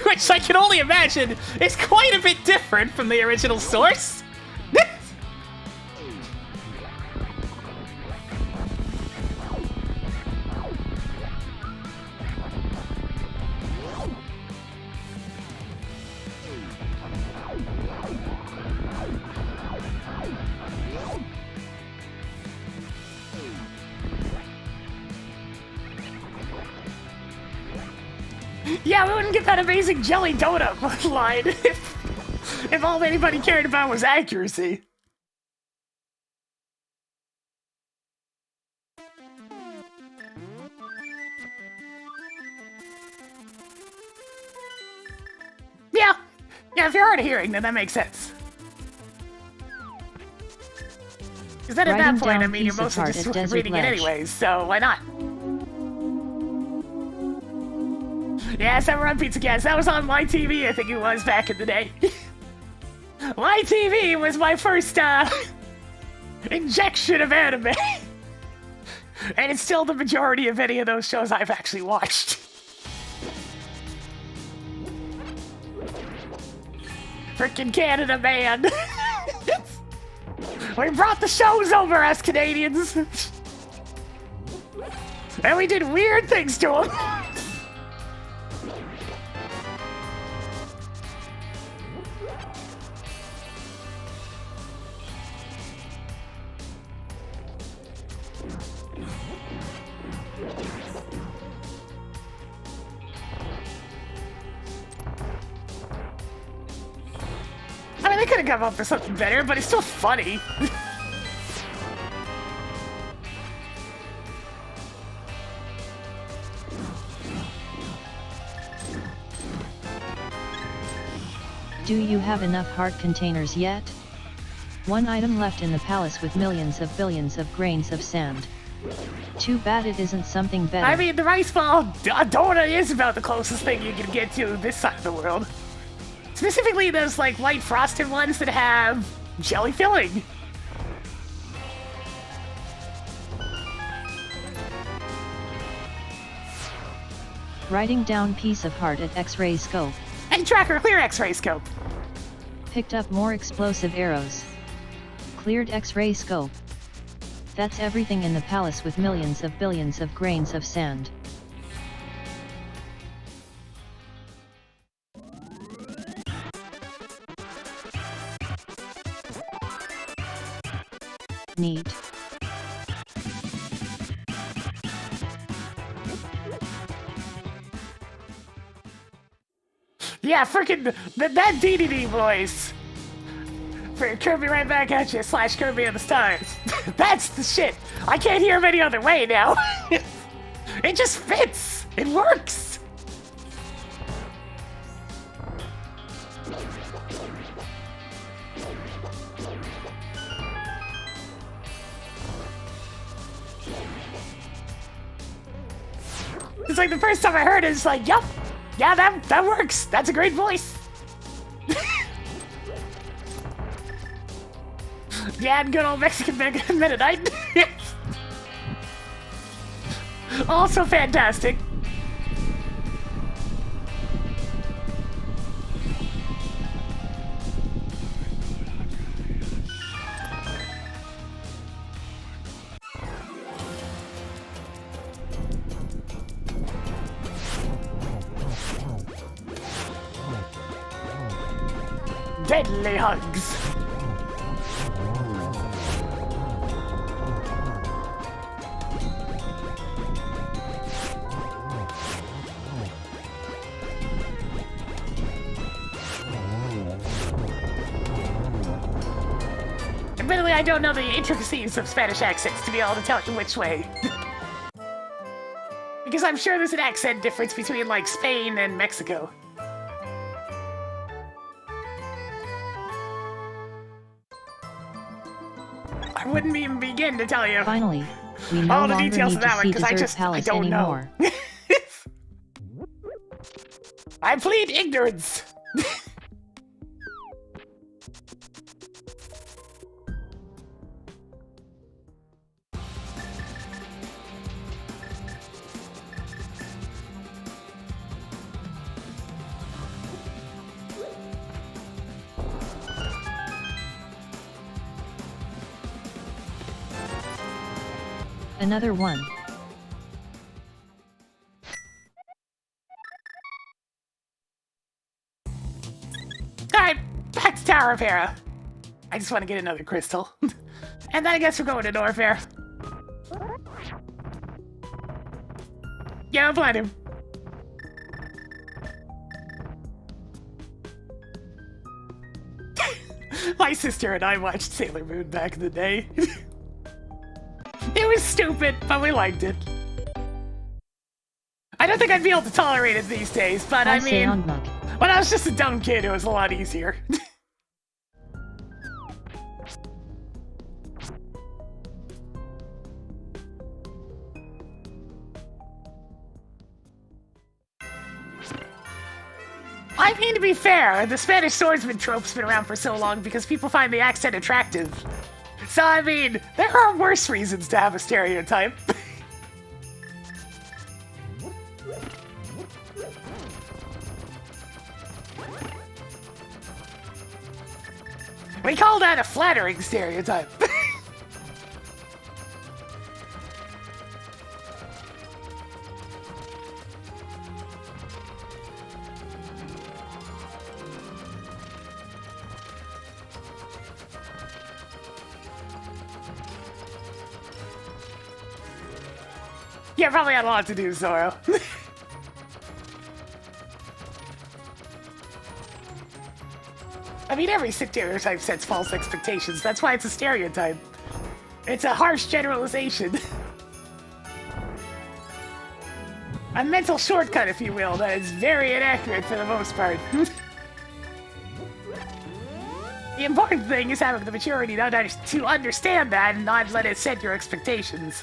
Which I can only imagine is quite a bit different from the original source. Yeah, we wouldn't get that amazing jelly donut line if all anybody cared about was accuracy. Yeah, if you're hard of hearing, then that makes sense. Because then at Writing that point, down I mean, you're piece of mostly heart just at Desert reading it Ledge. anyways, so why not? Yeah, Samurai Pizza Cats, that was on my TV, I think it was back in the day. My TV was my first, injection of anime. And it's still the majority of any of those shows I've actually watched. Frickin' Canada, man. We brought the shows over, us Canadians. And we did weird things to them. I mean, they could have come up with something better, but it's still funny. Do you have enough heart containers yet? One item left in the palace with millions of billions of grains of sand. Too bad it isn't something better. I mean, the rice ball donut is about the closest thing you can get to this side of the world. Specifically those, like, white frosted ones that have jelly filling. Writing down piece of heart at X-ray scope. Hey, Tracker, clear X-ray scope. Picked up more explosive arrows. Cleared X-ray scope. That's everything in the palace with millions of billions of grains of sand. Neat. Yeah, freaking that DDD voice. For Kirby right back at you, / Kirby of the Stars. That's the shit. I can't hear him any other way now. It just fits. It works. It's like the first time I heard it, it's like, yup. Yeah, that works. That's a great voice. Yeah, and good old Mexican Mennonite. Also fantastic. Deadly hugs. Admittedly, I don't know the intricacies of Spanish accents to be able to tell you which way. Because I'm sure there's an accent difference between, like, Spain and Mexico. I wouldn't even begin to tell you. Finally, we no all the longer details need of that to one, see because I Desert Palace don't know. anymore. I plead ignorance. Another one. Alright, back to Tower of Hera. I just want to get another crystal. And then I guess we're going to Norfair. Yeah, Platinum. My sister and I watched Sailor Moon back in the day. It was stupid, but we liked it. I don't think I'd be able to tolerate it these days, but I mean, when I was just a dumb kid, it was a lot easier. I mean, to be fair, the Spanish swordsman trope's been around for so long because people find the accent attractive. So, I mean, there are worse reasons to have a stereotype. We call that a flattering stereotype. Yeah, probably had a lot to do, Zoro. I mean, every stereotype sets false expectations. That's why it's a stereotype. It's a harsh generalization. A mental shortcut, if you will, that is very inaccurate for the most part. The important thing is having the maturity to understand that and not let it set your expectations.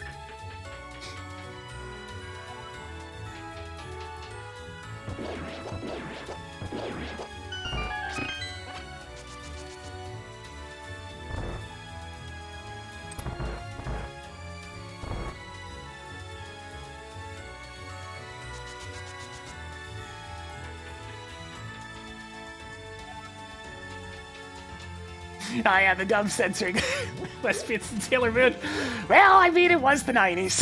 Oh yeah, the dub censoring lesbians in Sailor Moon. Well, I mean, it was the 90s.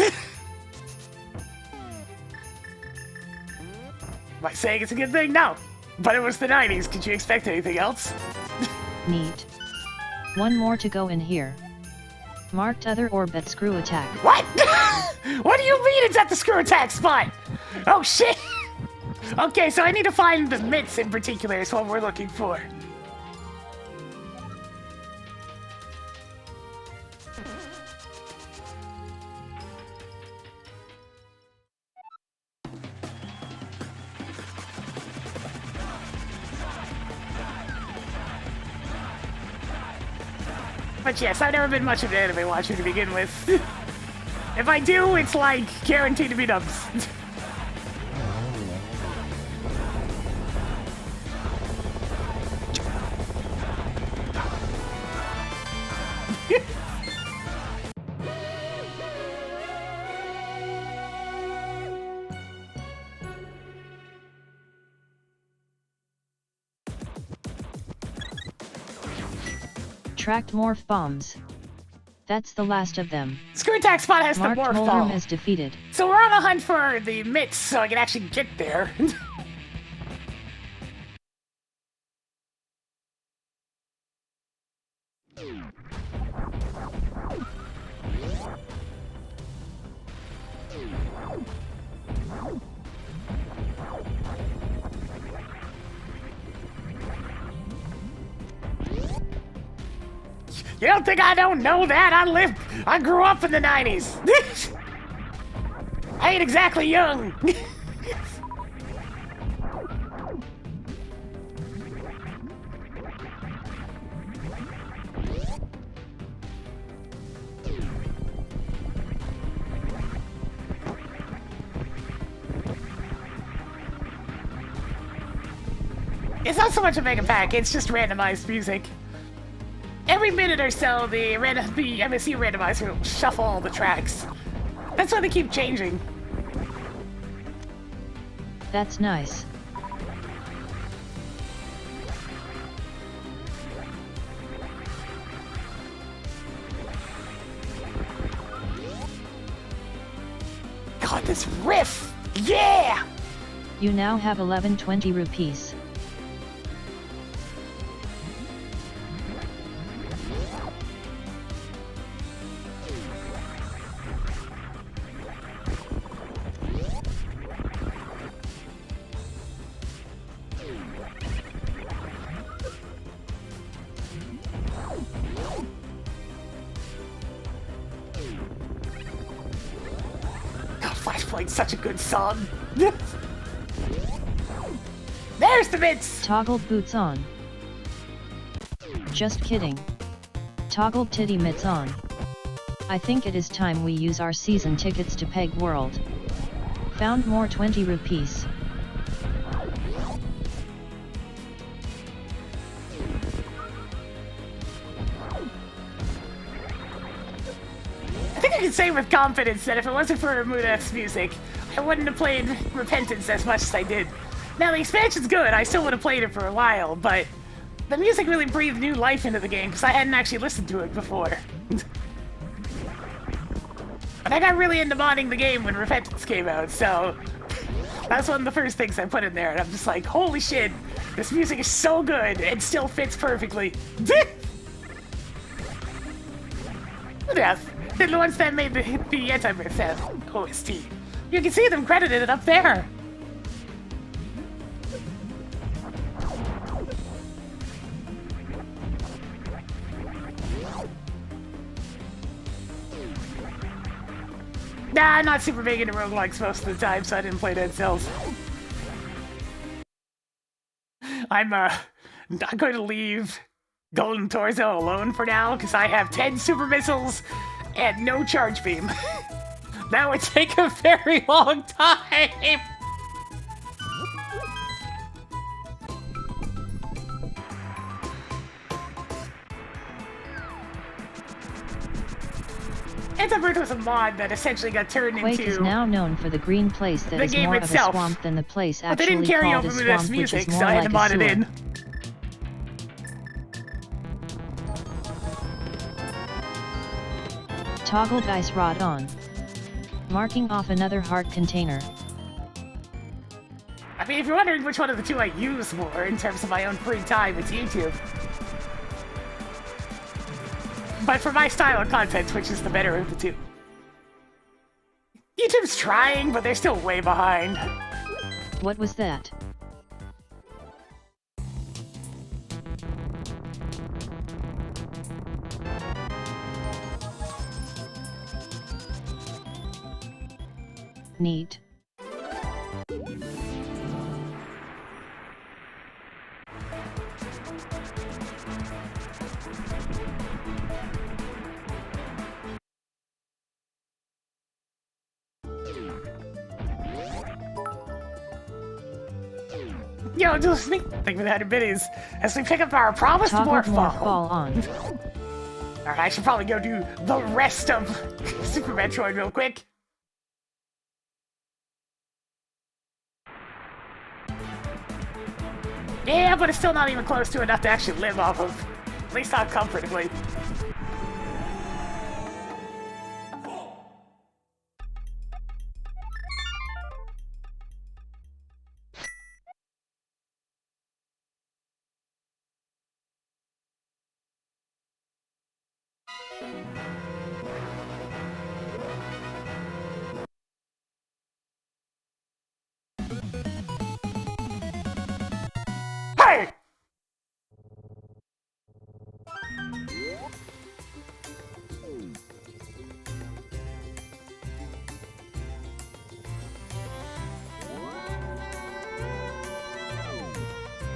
Am I saying it's a good thing? No. But it was the 90s. Could you expect anything else? Neat. One more to go in here. Marked other orbit screw attack. What? What do you mean it's at the screw attack spot? Oh shit! Okay, so I need to find the mitts in particular is what we're looking for. But yes, I've never been much of an anime watcher to begin with. If I do, it's like guaranteed to be dubs. Tracked morph bombs. That's the last of them. Screw attack spot has Marked the morph Molder bomb. has defeated. So we're on a hunt for the mitts so I can actually get there. You don't think I don't know that? I grew up in the 90s. I ain't exactly young. It's not so much a mega pack, it's just randomized music. Every minute or so, the MSU randomizer will shuffle all the tracks. That's why they keep changing. That's nice. God, this riff! Yeah! You now have 1120 rupees. Flashpoint's such a good song. There's the mitts! Toggle boots on. Just kidding. Toggle titty mitts on. I think it is time we use our season tickets to Peg World. Found more 20 rupees. I think I can say with confidence that if it wasn't for Ramuda's music, I wouldn't have played Repentance as much as I did. Now, the expansion's good, I still would have played it for a while, but the music really breathed new life into the game because I hadn't actually listened to it before. And I got really into modding the game when Repentance came out, so that's one of the first things I put in there, and I'm just like, holy shit, this music is so good, and still fits perfectly. Yeah, they're the ones that made the anti-Myth OST. You can see them credited up there. Nah, I'm not super big into roguelikes most of the time, so I didn't play Dead Cells. I'm not going to leave Golden Torso alone for now, because I have 10 super missiles and no charge beam. That would take a very long time! Anti-Birth was a mod that essentially got turned Quake into is now known for the green place that the is game more itself. of a swamp than the place But they didn't actually carry called over a with this swamp, which music, is so more I had to like mod a it sewer. in. Toggled ice rod on. Marking off another heart container. I mean, if you're wondering which one of the two I use more in terms of my own free time, it's YouTube. But for my style of content, which is the better of the two? YouTube's trying, but they're still way behind. What was that? Neat. Yo, just me. Thank you for the 100 biddies. As we pick up our promised Toggled morph morph ball. ball on. Alright, I should probably go do the rest of Super Metroid real quick. Yeah, but it's still not even close to enough to actually live off of. At least not comfortably. Hey!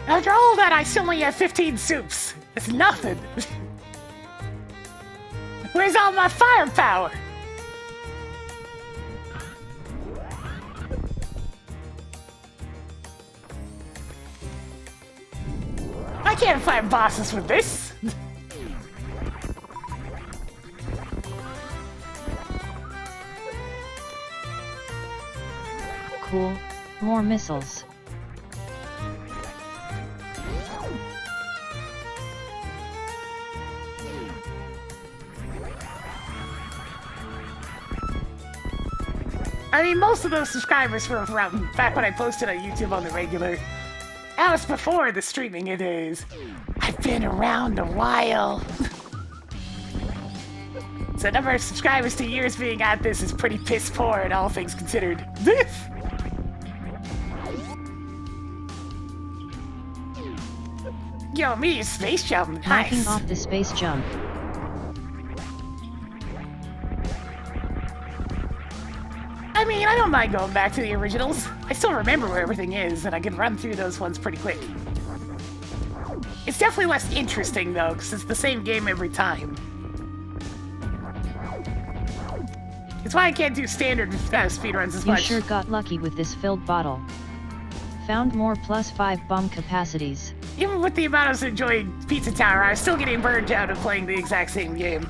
After all that, I still only have 15 soups. It's nothing. Where's all my firepower? I can't fight bosses with this. Cool. More missiles. I mean, most of those subscribers were from back when I posted on YouTube on the regular. That was before the streaming days. I've been around a while. So the number of subscribers to years being at this is pretty piss poor, and all things considered. Yo, me space jump, Marking nice. off the space jump. I mean, I don't mind going back to the originals. I still remember where everything is, and I can run through those ones pretty quick. It's definitely less interesting, though, because it's the same game every time. It's why I can't do standard speedruns as You much. sure got lucky with this filled bottle. Found more +5 bomb capacities. Even with the amount I was enjoying Pizza Tower, I was still getting burned out of playing the exact same game.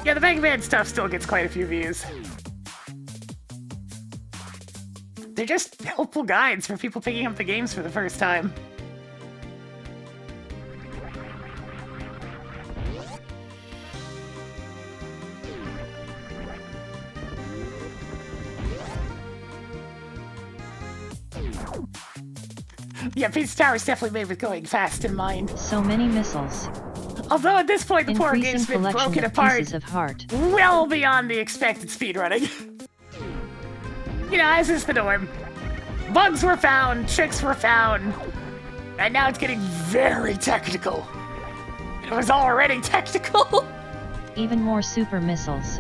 Yeah, the Mega Man stuff still gets quite a few views. They're just helpful guides for people picking up the games for the first time. Yeah, Pizza Tower is definitely made with going fast in mind. So many missiles. Although at this point the poor Increasing game's been collection broken of apart pieces of heart. well beyond the expected speedrunning. You know, as is the norm. Bugs were found, tricks were found, and now it's getting very technical. It was already technical. Even more super missiles.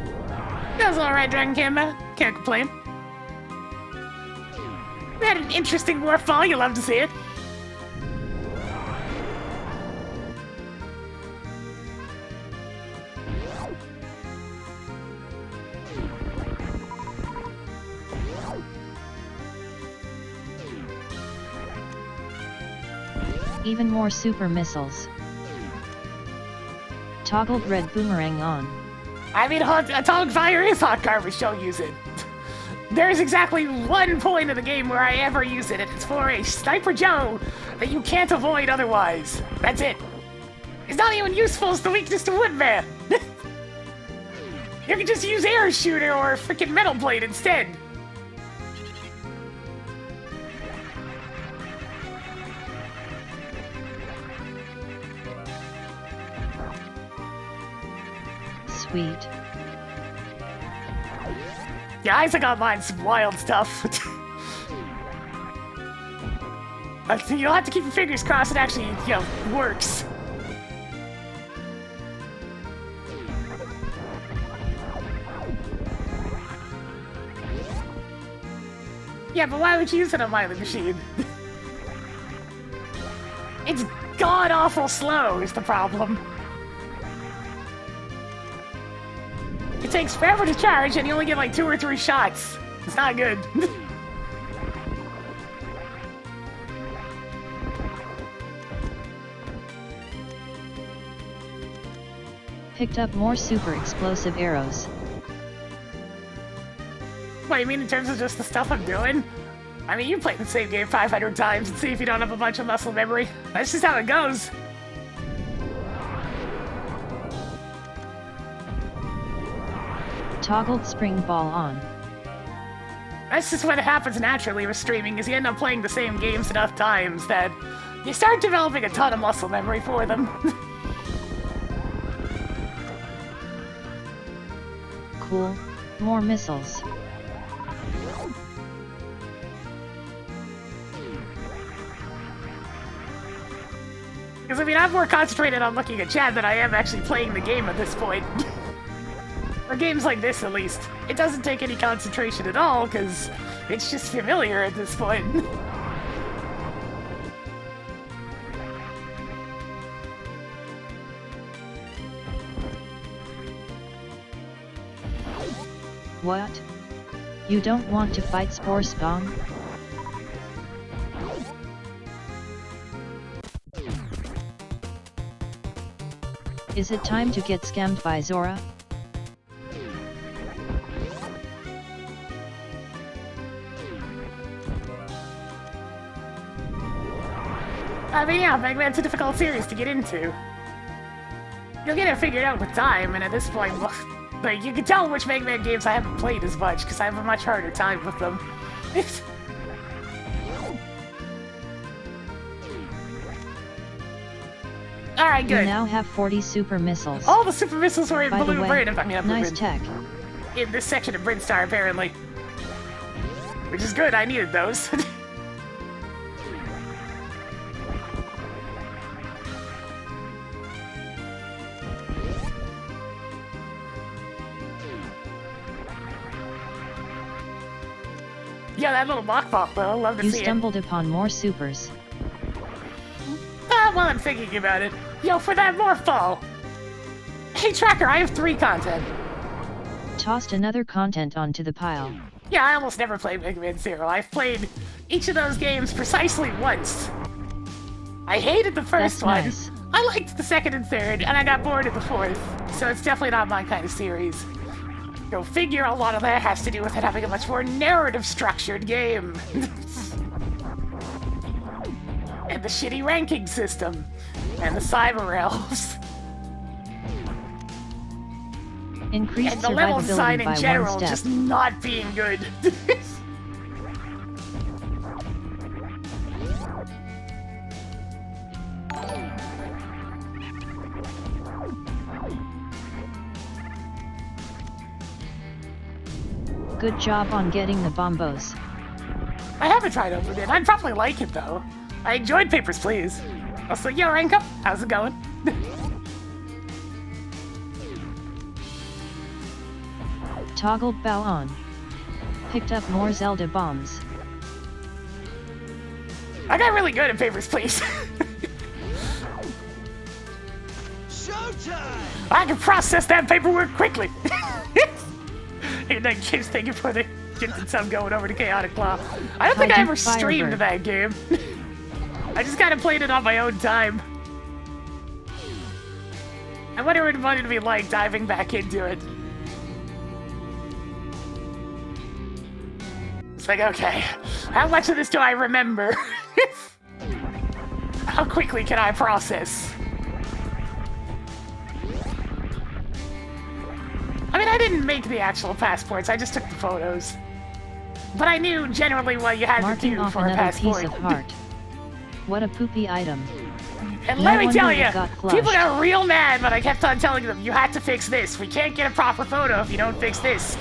That was alright, Dragon Kamba. Can't complain. We had an interesting warfall, you'll love to see it. Even more super missiles. Toggled red boomerang on. I mean, atomic fire is hot garbage. Don't use it. There's exactly one point in the game where I ever use it, and it's for a Sniper Joe that you can't avoid otherwise. That's it. It's not even useful as the weakness to Woodman. You can just use Air Shooter or freaking Metal Blade instead. Sweet. Yeah, Isaac Online's some wild stuff. You'll have to keep your fingers crossed it actually, works. Yeah, but why would you use it on my machine? It's god-awful slow is the problem. It takes forever to charge, and you only get like 2 or 3 shots. It's not good. Picked up more super explosive arrows. What, you mean in terms of just the stuff I'm doing? I mean, you play the same game 500 times and see if you don't have a bunch of muscle memory. That's just how it goes. Toggled spring ball on. That's just what happens naturally with streaming, is you end up playing the same games enough times that you start developing a ton of muscle memory for them. Cool. More missiles. Because, I mean, I'm more concentrated on looking at chat than I am actually playing the game at this point. For games like this, at least. It doesn't take any concentration at all, because it's just familiar at this point. What? You don't want to fight Spore Spawn? Is it time to get scammed by Zora? I mean, yeah, Mega Man's a difficult series to get into. You'll get it figured out with time, and at this point, well, like, you can tell which Mega Man games I haven't played as much, because I have a much harder time with them. Alright, good. You now have 40 super missiles. All the super missiles were in By the Blue way, Brin, I mean, nice Blue tech. Brin. In this section of Brinstar, apparently. Which is good, I needed those. Yeah, that little mock ball, though. I love to You see it. stumbled upon more supers. While I'm thinking about it. Yo, for that morph ball! Hey, Tracker, I have 3 content. Tossed another content onto the pile. Yeah, I almost never played Mega Man Zero. I've played each of those games precisely once. I hated the first That's one. nice. I liked the second and third, and I got bored of the fourth. So it's definitely not my kind of series. Go figure, a lot of that has to do with it having a much more narrative-structured game. And the shitty ranking system. And the cyber rails. Increased And the level design survivability in by general 1 step. just not being good. Good job on getting the bombos. I haven't tried Overdid. I'd probably like it though. I enjoyed Papers, Please. Also, yo, Rank Up, how's it going? Toggled bow on. Picked up more Zelda bombs. I got really good at Papers, Please. Showtime! I can process that paperwork quickly. And that game's taking for the getting some going over to Chaotic Claw. I don't think I Hydrogen ever streamed Firebird. that game. I just kind of played it on my own time. I wonder what it would be like diving back into it. It's like, okay, how much of this do I remember? How quickly can I process? I mean, I didn't make the actual passports, I just took the photos. But I knew generally what you had Marking to do off for a another passport. piece of heart. What a poopy item. And No let me wonder tell it you, got people flushed. got real mad when I kept on telling them, you had to fix this. We can't get a proper photo if you don't fix this.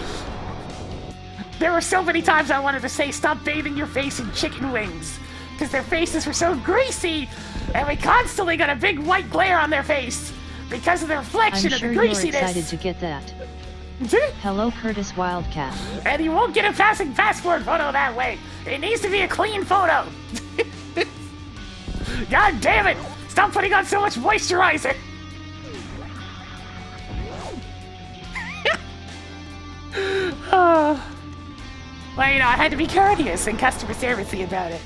There were so many times I wanted to say, stop bathing your face in chicken wings. Because their faces were so greasy, and we constantly got a big white glare on their face because of the reflection I'm of sure the you're greasiness. excited to get that. Hello, Curtis Wildcat. And you won't get a passing passport photo that way. It needs to be a clean photo. God damn it! Stop putting on so much moisturizer. Well, you know, I had to be courteous and customer servicey about it.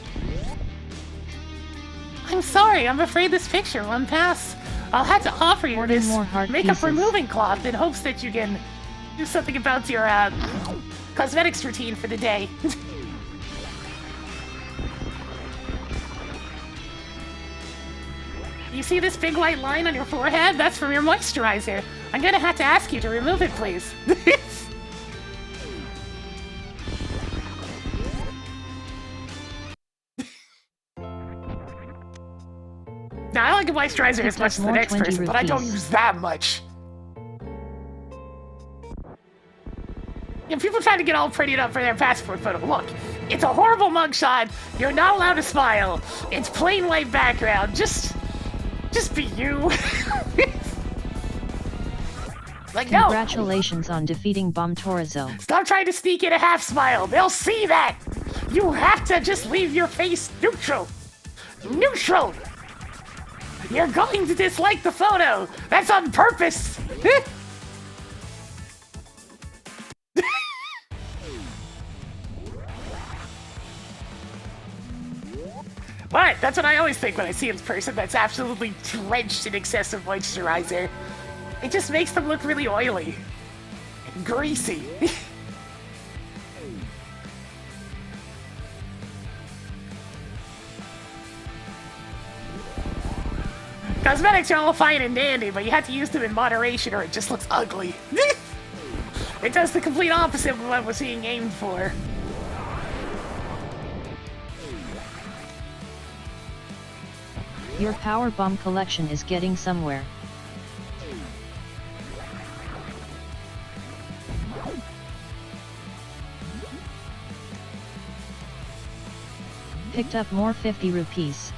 I'm sorry, I'm afraid this picture won't pass. I'll have to offer you Order this more heart makeup pieces. removing cloth in hopes that you can do something about your cosmetics routine for the day. You see this big white line on your forehead? That's from your moisturizer. I'm gonna have to ask you to remove it, please. Now, I like a moisturizer as Picked much up as the more next 20 person, but I don't rupees. use that much. Yeah, people try to get all prettied up for their passport photo. Look, it's a horrible mugshot. You're not allowed to smile. It's plain white background. Just be you. Like, no. Congratulations on defeating Bomb Torizo. Stop trying to sneak in a half smile. They'll see that. You have to just leave your face neutral. Neutral. You're going to dislike the photo. That's on purpose. But that's what I always think when I see a person that's absolutely drenched in excessive moisturizer. It just makes them look really oily. And greasy. Cosmetics are all fine and dandy, but you have to use them in moderation or it just looks ugly. It does the complete opposite of what was being aimed for. Your power bomb collection is getting somewhere. Picked up more 50 rupees.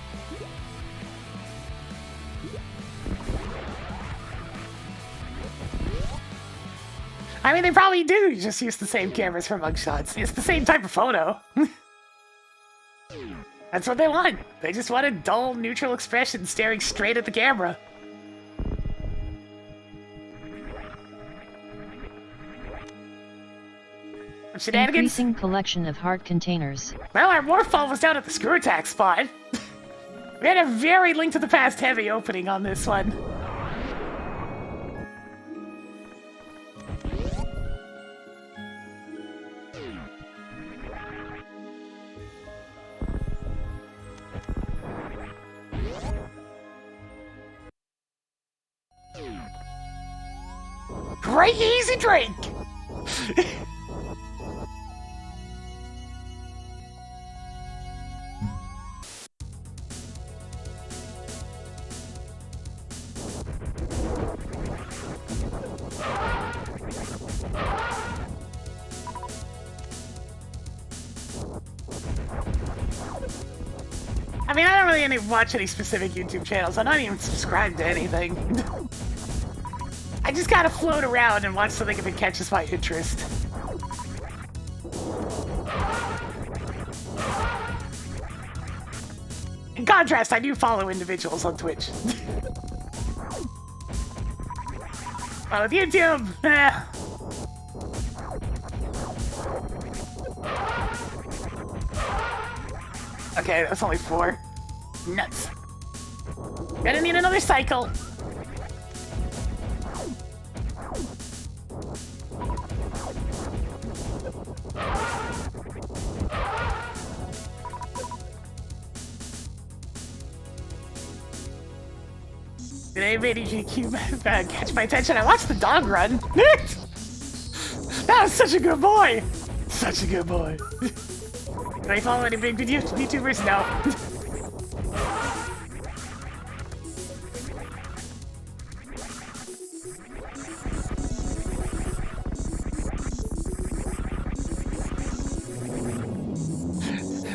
I mean, they probably do just use the same cameras for mugshots. It's the same type of photo. That's what they want. They just want a dull, neutral expression staring straight at the camera. Shenanigans? Increasing collection of heart containers. Well, our Morphball was down at the screw attack spot. We had a very Link to the Past heavy opening on this one. Great easy drink! I mean, I don't really watch any specific YouTube channels. I'm not even subscribed to anything. I just gotta float around and watch something if it catches my interest. In contrast, I do follow individuals on Twitch. Well, with YouTube, Okay, that's only 4. Nuts. Gonna need another cycle. Did anybody catch my attention? I watched the dog run. That was such a good boy. Such a good boy. Can I follow any big YouTubers? No.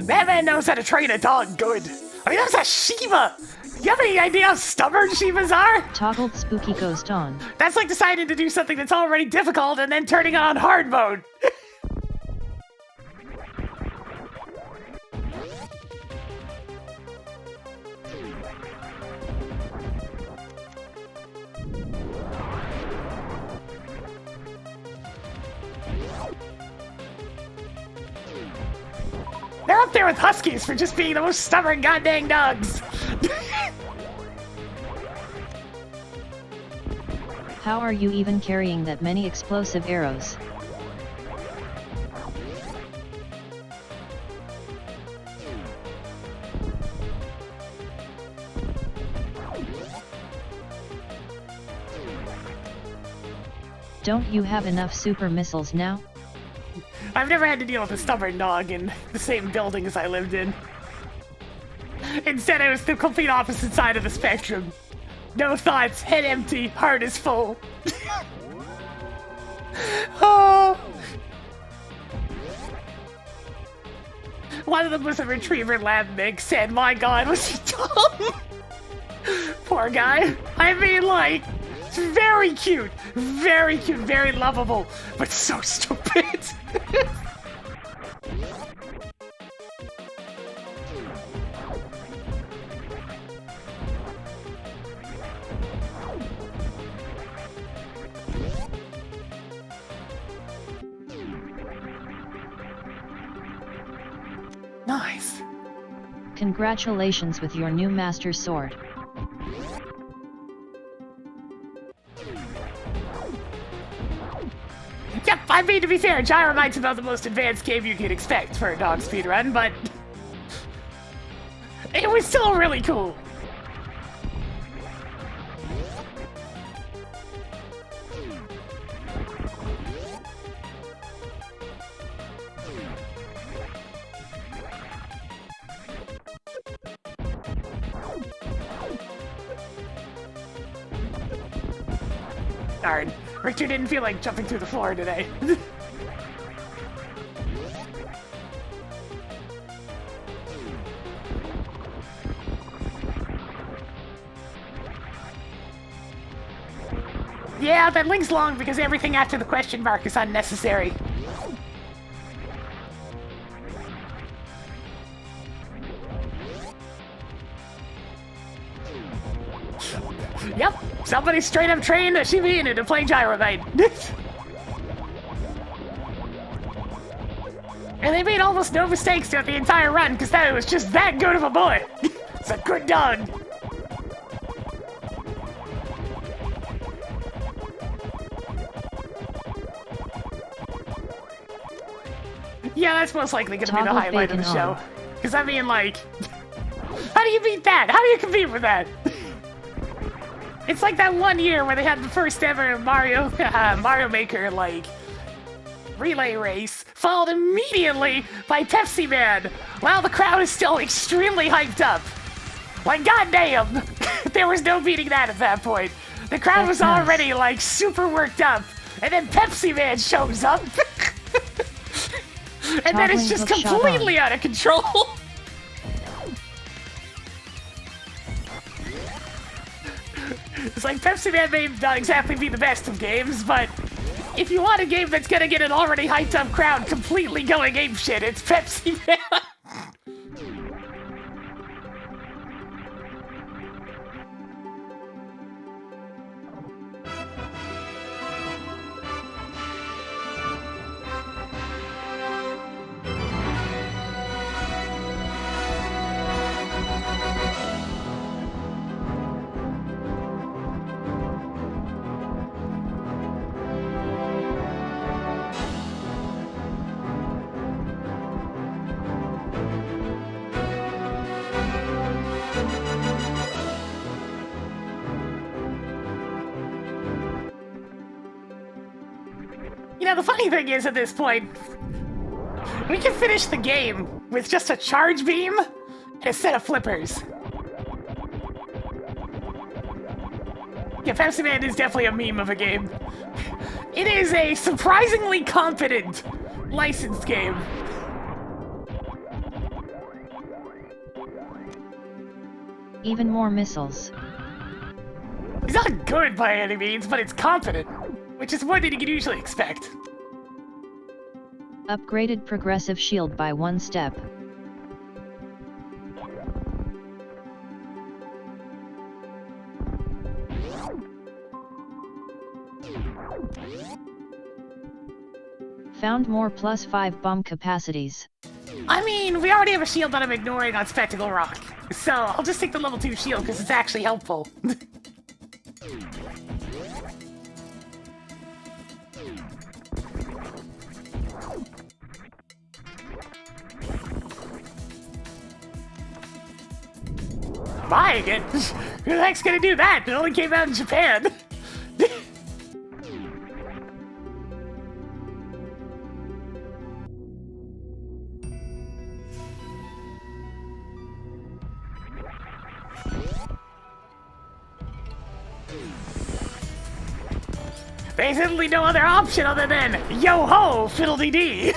That man knows how to train a dog good. I mean, that's a Shiba. You have any idea how stubborn Shibas are? Toggled spooky ghost on. That's like deciding to do something that's already difficult and then turning on hard mode. They're up there with Huskies for just being the most stubborn goddamn dogs. How are you even carrying that many explosive arrows? Don't you have enough super missiles now? I've never had to deal with a stubborn dog in the same building as I lived in. Instead, I was the complete opposite side of the spectrum. No thoughts, head empty, heart is full. Oh. One of them was a retriever lab mix, and my god, was he dumb! Poor guy. I mean, like, very cute, very lovable, but so stupid. Nice. Congratulations with your new master sword. Yep, I mean, to be fair, Gyromite's about the most advanced game you could expect for a dog speedrun, but it was still really cool. Darn, Richter didn't feel like jumping through the floor today. Yeah, that link's long because everything after the question mark is unnecessary. Yep, somebody straight up trained a Shiba Inu to play Gyromite. And they made almost no mistakes throughout the entire run because that was just that good of a boy. It's a good dog. Yeah, that's most likely going to be the Toggle highlight of the bacon show. on. Because I mean, like, how do you beat that? How do you compete with that? It's like that one year where they had the first ever Mario Maker, like, relay race, followed immediately by Pepsi Man, while the crowd is still extremely hyped up. Like, goddamn, there was no beating that at that point. The crowd was That's nice. already, like, super worked up, and then Pepsi Man shows up. And then it's Toggling just hook shot completely out of control. It's like Pepsi Man may not exactly be the best of games, but if you want a game that's gonna get an already hyped up crowd completely going apeshit, it's Pepsi Man. You know, the funny thing is at this point, we can finish the game with just a charge beam and a set of flippers. Yeah, Pepsi Man is definitely a meme of a game. It is a surprisingly competent licensed game. Even more missiles. It's not good by any means, but it's competent, which is more than you can usually expect. Upgraded progressive shield by 1 step. Found more +5 bomb capacities. I mean, we already have a shield that I'm ignoring on Spectacle Rock, so I'll just take the level 2 shield because it's actually helpful. Buying it? Who the heck's gonna do that? It only came out in Japan. There's literally no other option other than yo-ho, fiddle-dee-dee.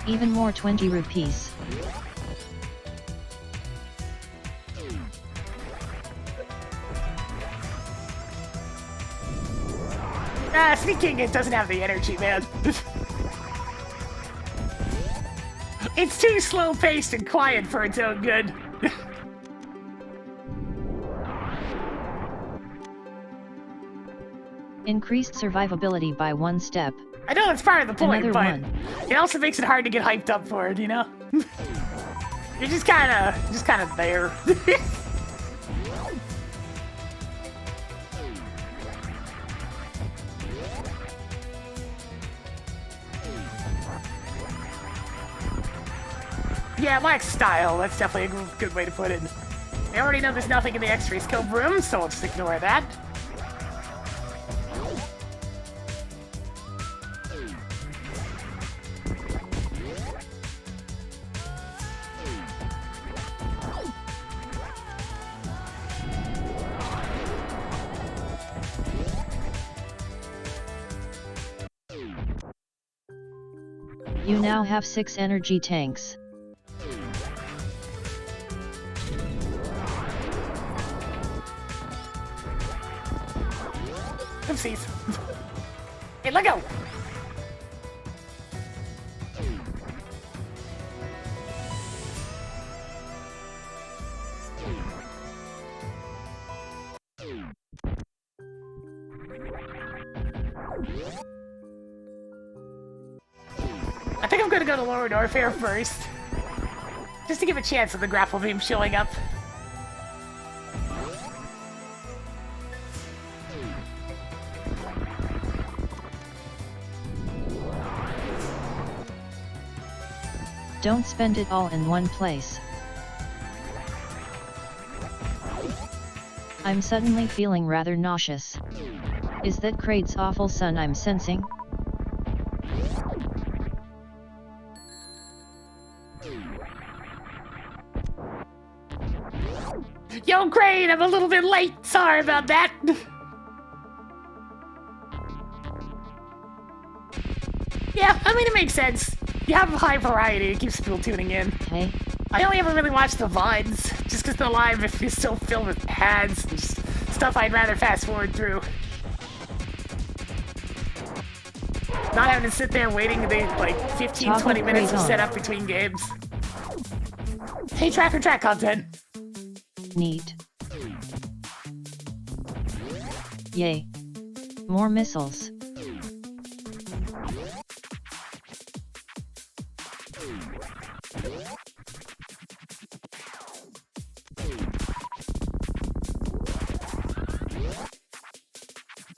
Even more 20 rupees. Sneak King, it doesn't have the energy, man. It's too slow-paced and quiet for its own good. Increased survivability by 1 step. I know it's part of the point, Another but one. it also makes it hard to get hyped up for it, you know? You're just kind of there. Yeah, like style. That's definitely a good way to put it. I already know there's nothing in the X-ray scope room, so I'll just ignore that. You now have 6 energy tanks. Oopsies. Hey, let go! I think I'm gonna go to Lower Norfair first. Just to give a chance of the grapple beam showing up. Don't spend it all in one place. I'm suddenly feeling rather nauseous. Is that Kraid's awful sun I'm sensing? Yo, Kraid, I'm a little bit late. Sorry about that. Yeah, I mean, it makes sense. You have a high variety, it keeps people tuning in. Hey, I only ever really watch the VODs, just because the live is so filled with ads and just stuff I'd rather fast forward through. Not having to sit there waiting the like 15, Chocolate 20 minutes of Kraid on. setup between games. Hey, tracker track content. neat. Yay. More missiles.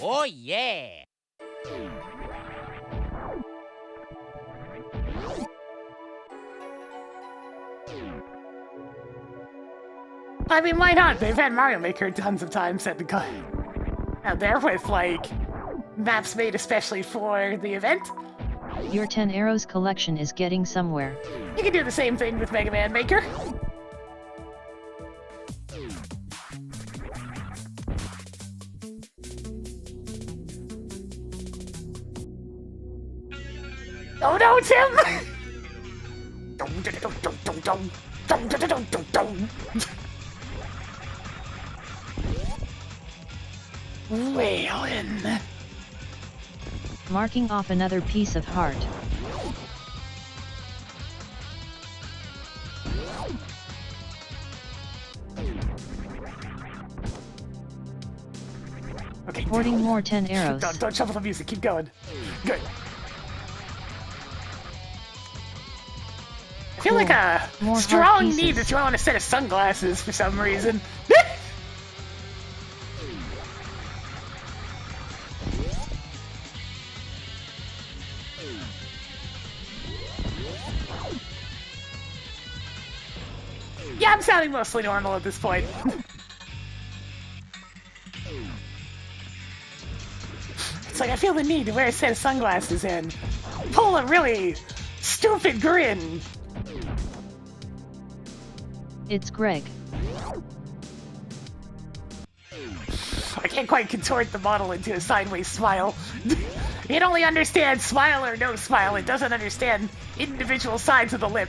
Oh yeah! I mean, why not? They've had Mario Maker tons of times out there with, like, maps made especially for the event. Your 10 arrows collection is getting somewhere. You can do the same thing with Mega Man Maker. Oh no, Tim! Waylon. Marking off another piece of heart. Okay. Hoarding more 10 arrows. Don't shuffle the music. Keep going. Good. I feel like a More strong heart need to pieces. throw on a set of sunglasses for some reason. Yeah, I'm sounding mostly normal at this point. It's like I feel the need to wear a set of sunglasses and pull a really stupid grin. It's Greg. I can't quite contort the model into a sideways smile. It only understands smile or no smile. It doesn't understand individual sides of the lip.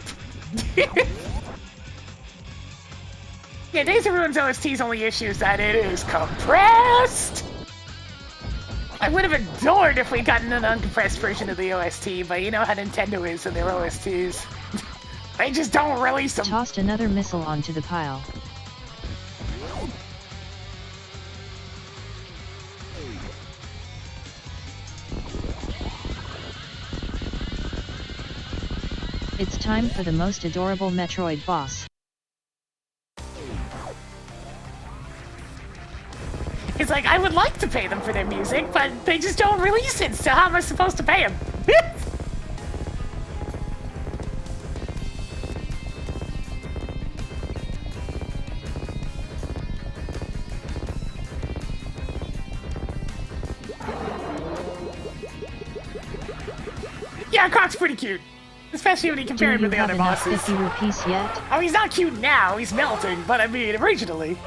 Yeah, Days of Ruins OST's only issue is that it is compressed! I would have adored if we'd gotten an uncompressed version of the OST, but you know how Nintendo is in their OSTs. They just don't release them. Tossed another missile onto the pile. It's time for the most adorable Metroid boss. It's like, I would like to pay them for their music, but they just don't release it, so how am I supposed to pay them? Yeah, Croc's pretty cute. Especially when you Do compare him you to the have other enough bosses. 50 rupees yet? Oh, he's not cute now, he's melting, but I mean, originally.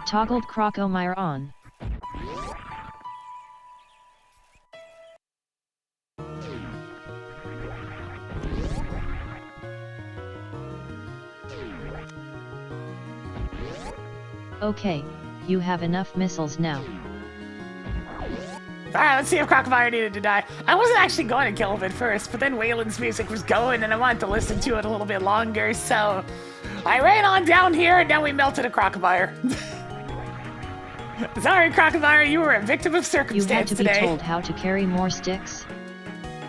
Toggled Crocomire on. Okay, you have enough missiles now. Alright, let's see if Crocomire needed to die. I wasn't actually going to kill him at first, but then Waylon's music was going and I wanted to listen to it a little bit longer, so I ran on down here and now we melted a Crocomire. Sorry, Crocomire, you were a victim of You had circumstance to be today. told how to carry more sticks?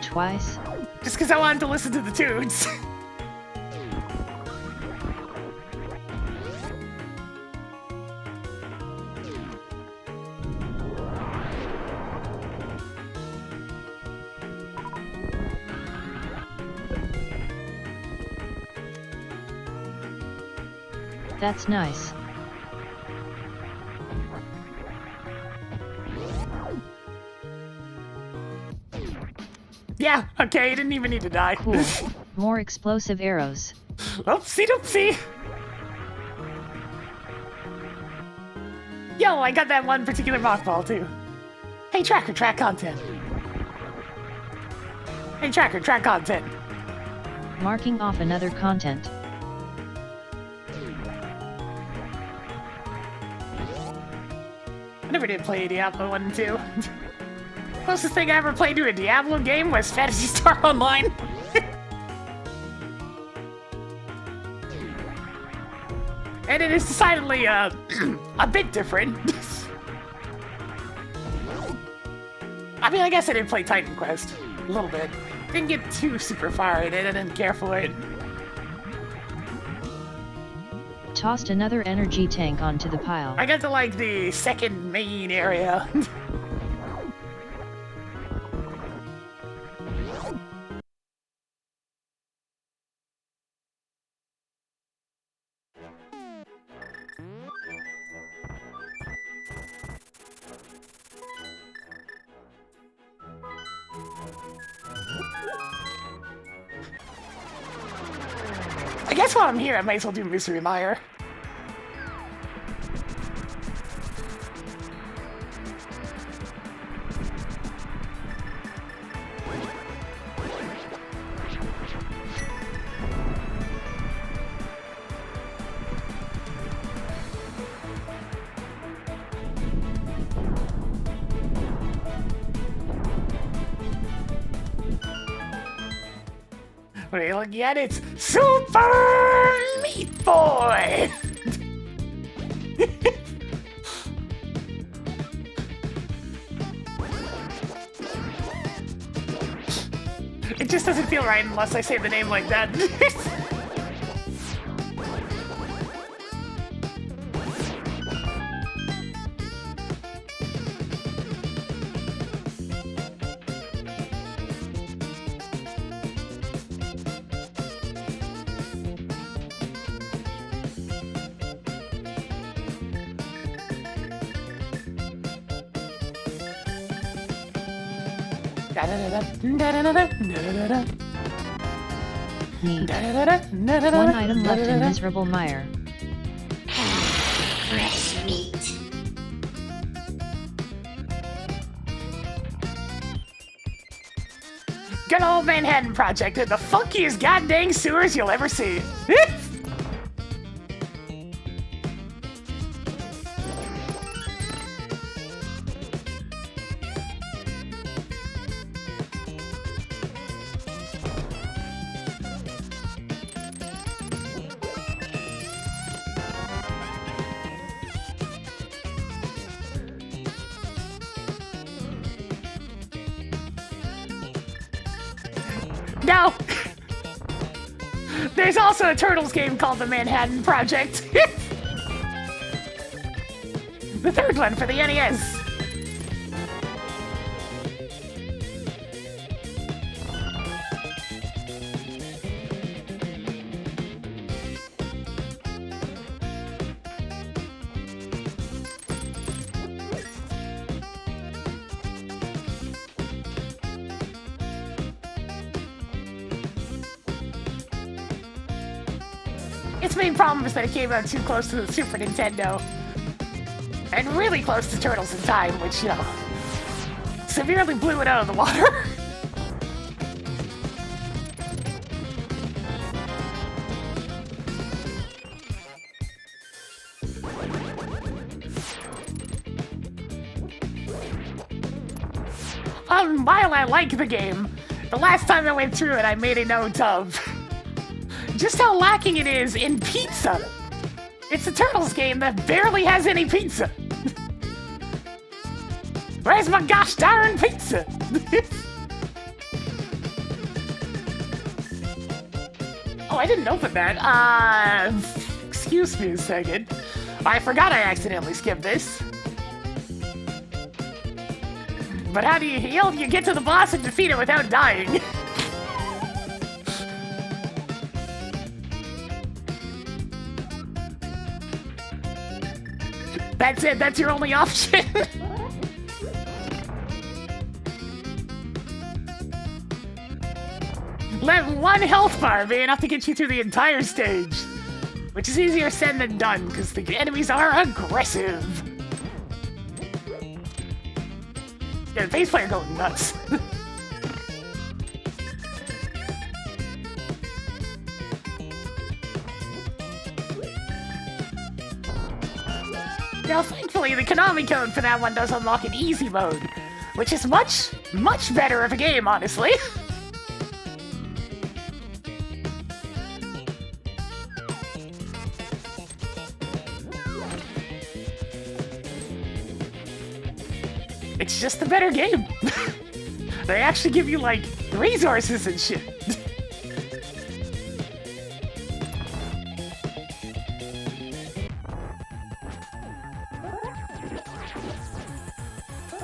Twice? Just because I wanted to listen to the tunes. That's nice. Yeah, okay, he didn't even need to die. Cool. More explosive arrows. Oopsie doopsie. Yo, I got that one particular mock ball too. Hey Tracker, track content. Hey Tracker, track content. Marking off another content. I never did play Diablo 1 and 2. Closest thing I ever played to a Diablo game was Phantasy Star Online. And it is decidedly a bit different. I mean, I guess I did play Titan Quest a little bit. Didn't get too super far in it. I didn't care for it. Tossed another energy tank onto the pile. I got to like the second main area. I guess while I'm here, I might as well do Mystery Mire. What are you looking at? It's Super Meat Boy! It just doesn't feel right unless I say the name like that. Neat. One item left in Miserable Mire. Fresh meat. Good old Manhattan Project, the funkiest goddamn sewers you'll ever see. No! There's also a Turtles game called the Manhattan Project. The third one for the NES. Its main problem is that it came out too close to the Super Nintendo. And really close to Turtles in Time, which, you know, severely blew it out of the water. While I like the game, the last time I went through it, I made a note of just how lacking it is in pizza. It's a Turtles game that barely has any pizza. Where's my gosh darn pizza? Oh, I didn't open that. Excuse me a second. I forgot I accidentally skipped this. But how do you heal? You get to the boss and defeat it without dying. That's it, that's your only option. Let one health bar be enough to get you through the entire stage. Which is easier said than done, because the enemies are aggressive. Yeah, the bass player going nuts. Now, thankfully, the Konami code for that one does unlock an easy mode, which is much, much better of a game, honestly. It's just a better game. They actually give you, like, resources and shit.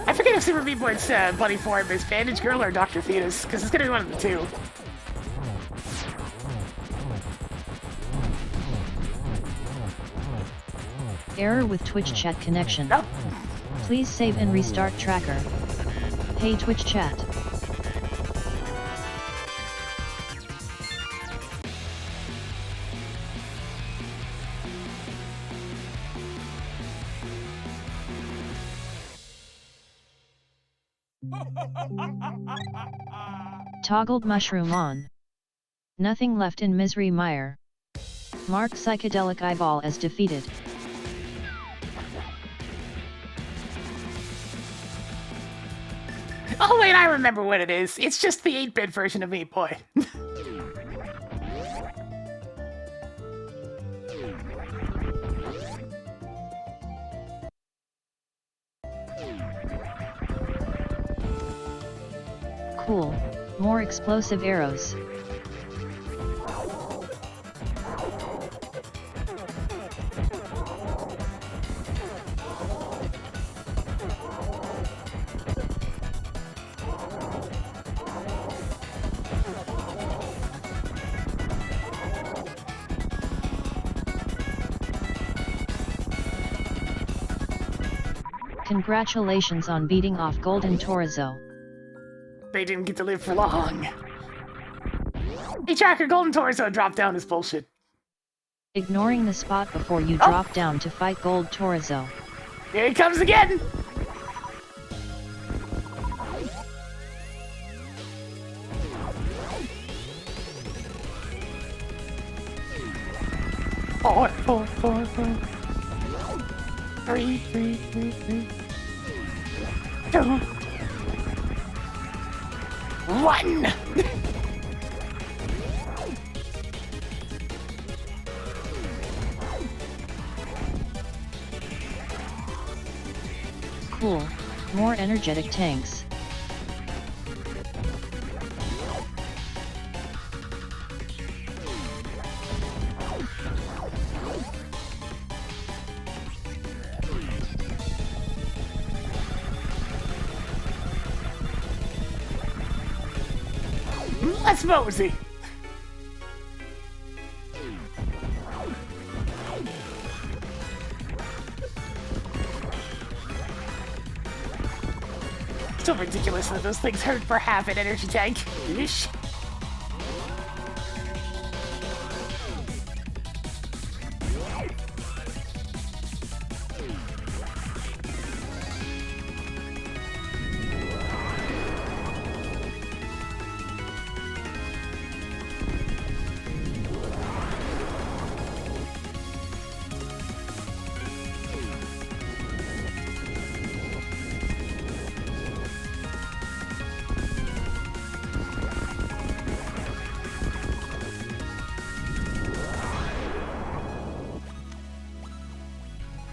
I forget if Super Meat Boy's buddy form is Bandage Girl or Dr. Fetus, because it's gonna be one of the two. Error with Twitch chat connection. Oh. Please save and restart tracker. Hey Twitch chat. Toggled mushroom on. Nothing left in misery mire. Mark psychedelic eyeball as defeated. Oh wait, I remember what it is. It's just the 8-bit version of Meat Boy. Cool. More explosive arrows. Congratulations on beating off Golden Torizo. They didn't get to live for long. Hey Tracker, Golden Torso drop down is bullshit. Ignoring the spot before you drop down to fight Gold Torizo. Here he comes again! Four. 3, 2, 1! Cool. More energetic tanks. Let's mosey! So ridiculous that those things hurt for half an energy tank. Yeesh.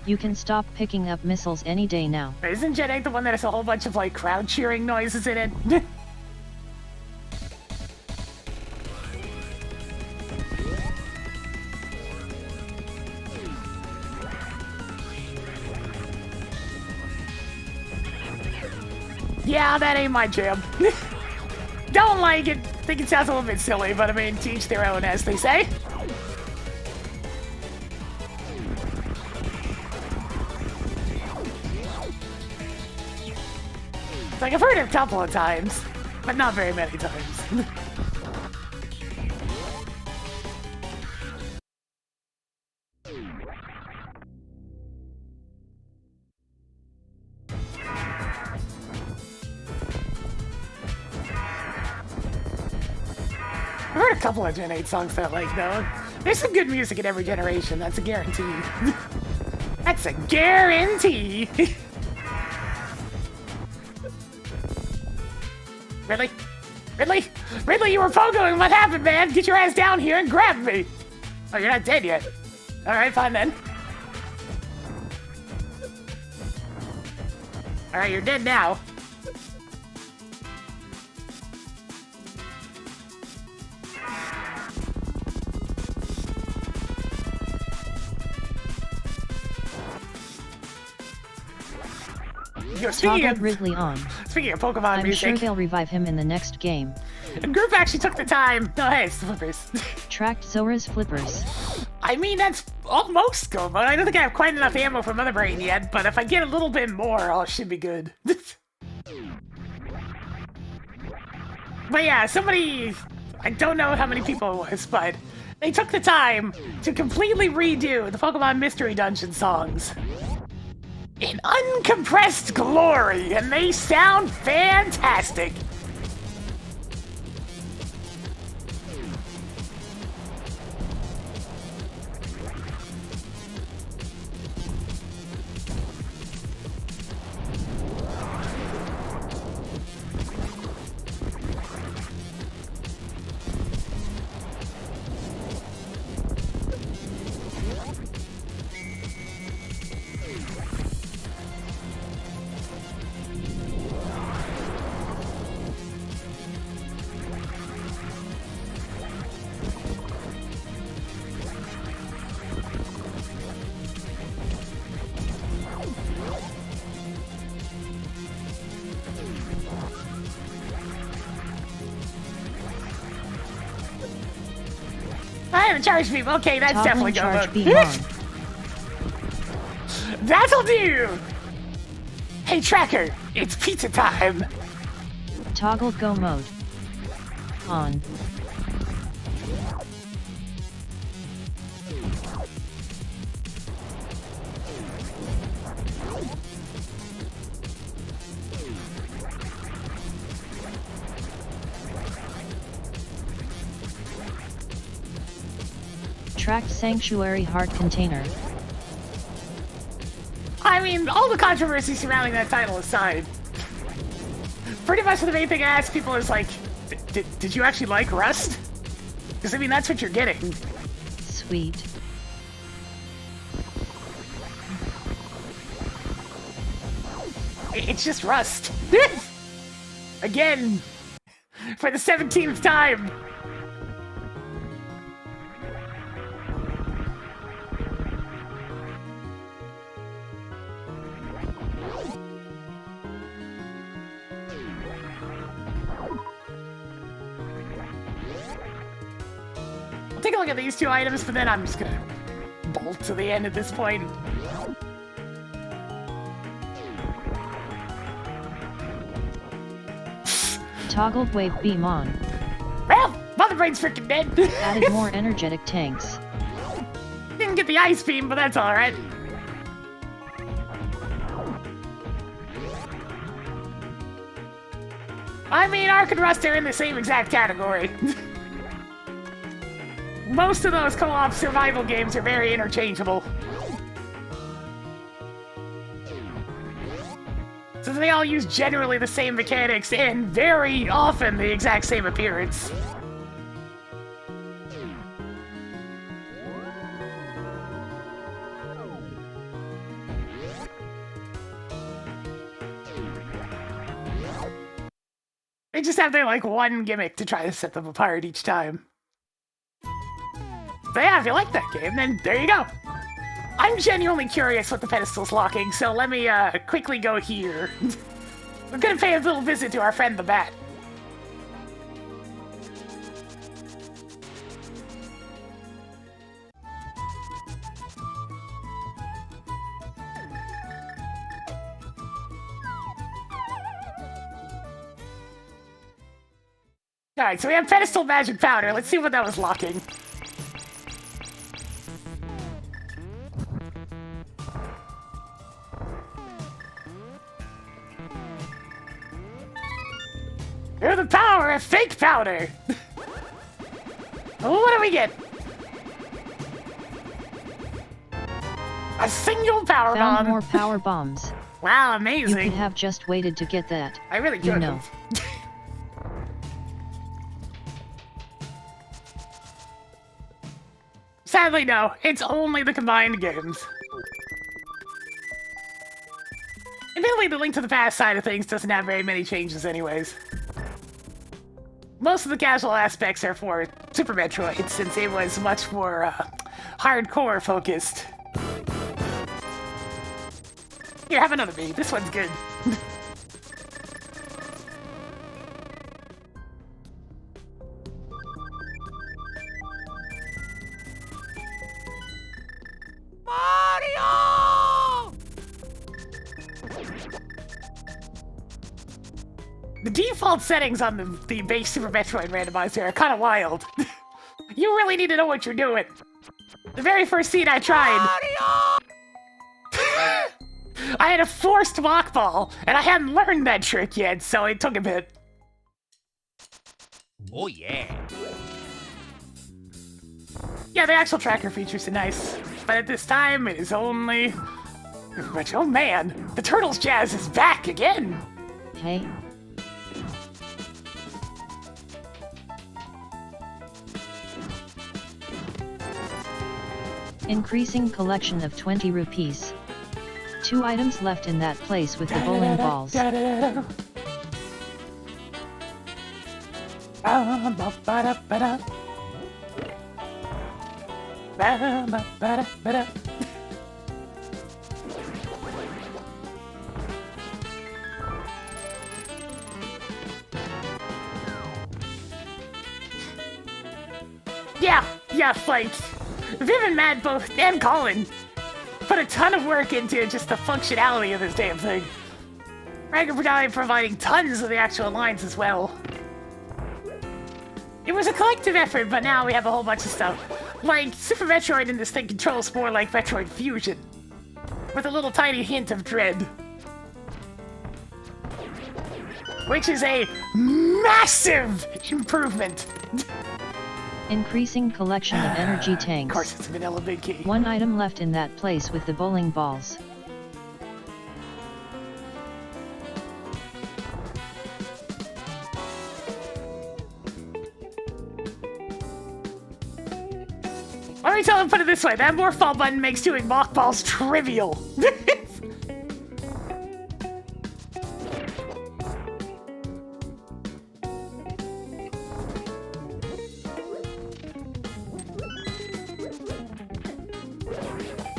You can stop picking up missiles any day now. Isn't Jet Egg the one that has a whole bunch of like crowd cheering noises in it? Yeah, that ain't my jam. Don't like it. Think it sounds a little bit silly, but I mean, to each their own, as they say. Like, I've heard it a couple of times, but not very many times. I've heard a couple of Gen 8 songs that I like, though. There's some good music in every generation, that's a guarantee. That's a guarantee! Ridley? Ridley? Ridley, you were pogoing! What happened, man? Get your ass down here and grab me! Oh, you're not dead yet. Alright, fine then. Alright, you're dead now. Yo, Toggled Wrigley on. speaking of Pokemon I'm music, sure they'll revive him in the next game. the group actually took the time. Oh, hey, it's the Flippers. Tracked Zora's Flippers. I mean, that's almost good, but I don't think I have quite enough ammo for Mother Brain yet, but if I get a little bit more, oh, it should be good. But yeah, somebody, I don't know how many people it was, but they took the time to completely redo the Pokemon Mystery Dungeon songs in uncompressed glory, and they sound fantastic. I haven't charged people. Okay, that's definitely Toggling going charge to beam on. That'll do! Hey, Tracker, it's pizza time! Toggled go mode. On. Tracked Sanctuary Heart Container. I mean, all the controversy surrounding that title aside, pretty much the main thing I ask people is like, did you actually like Rust? Because, I mean, that's what you're getting. Sweet. It's just Rust. Again, for the 17th time. I'll take a look at these two items, but then I'm just gonna bolt to the end at this point. Toggled wave beam on. Well, Mother Brain's freaking dead. Added more energetic tanks. Didn't get the ice beam, but that's alright. I mean, Ark and Rust are in the same exact category. Most of those co-op survival games are very interchangeable. So they all use generally the same mechanics and very often the exact same appearance. They just have their, like, one gimmick to try to set them apart each time. So yeah, if you like that game, then there you go. I'm genuinely curious what the pedestal's locking, so let me quickly go here. We're gonna pay a little visit to our friend the Bat. Alright, so we have pedestal magic powder. Let's see what that was locking. You're the power of fake powder! What do we get? A single power Found bomb! more power bombs. Wow, You amazing. could have just waited to get that. I really could You know. have. Sadly, no. It's only the combined games. Admittedly, the Link to the Past side of things doesn't have very many changes anyways. Most of the casual aspects are for Super Metroid, since it was much more hardcore focused. Here, have another B. This one's good. Mario! The default settings on the base Super Metroid randomizer are kind of wild. You really need to know what you're doing. The very first scene I tried, I had a forced walk ball, and I hadn't learned that trick yet, so it took a bit. Oh yeah. Yeah, the actual tracker features are nice, but at this time it is only... But oh man, the Turtles jazz is back again! Hey. Increasing collection of 20 rupees. 2 items left in that place with the bowling balls. Yeah, like, Viv and Matt both, and Colin, put a ton of work into just the functionality of this damn thing. Randomizer providing tons of the actual lines as well. It was a collective effort, but now we have a whole bunch of stuff. Like, Super Metroid in this thing controls more like Metroid Fusion, with a little tiny hint of Dread. Which is a massive improvement! Increasing collection of energy tanks. Of course, it's vanilla big key. 1 item left in that place with the bowling balls. Let me put it this way, that morph button makes doing mock balls trivial.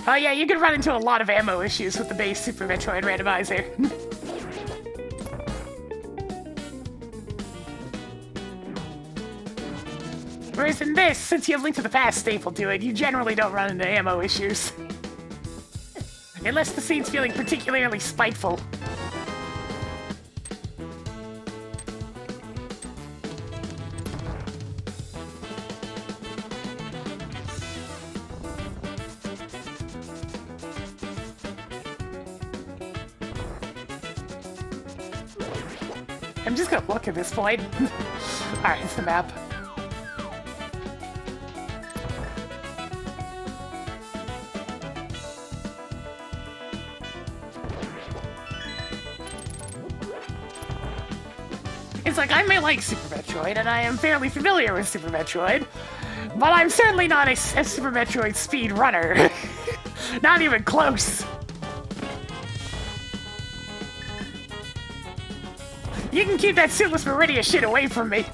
Oh yeah, you could run into a lot of ammo issues with the base Super Metroid randomizer. Whereas in this, since you have Link to the Past staple to it, you generally don't run into ammo issues. Unless the scene's feeling particularly spiteful. I'm just gonna look at this point. Alright, it's the map. It's like, I may like Super Metroid, and I am fairly familiar with Super Metroid, but I'm certainly not a Super Metroid speed runner. Not even close. You can keep that Suitless Meridia shit away from me.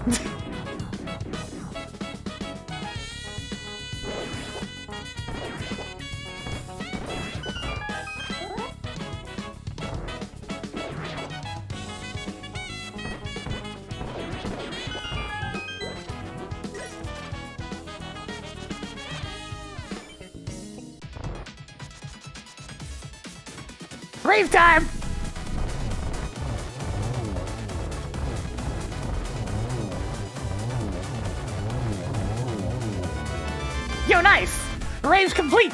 Rave time! Yo, nice! Rave's complete!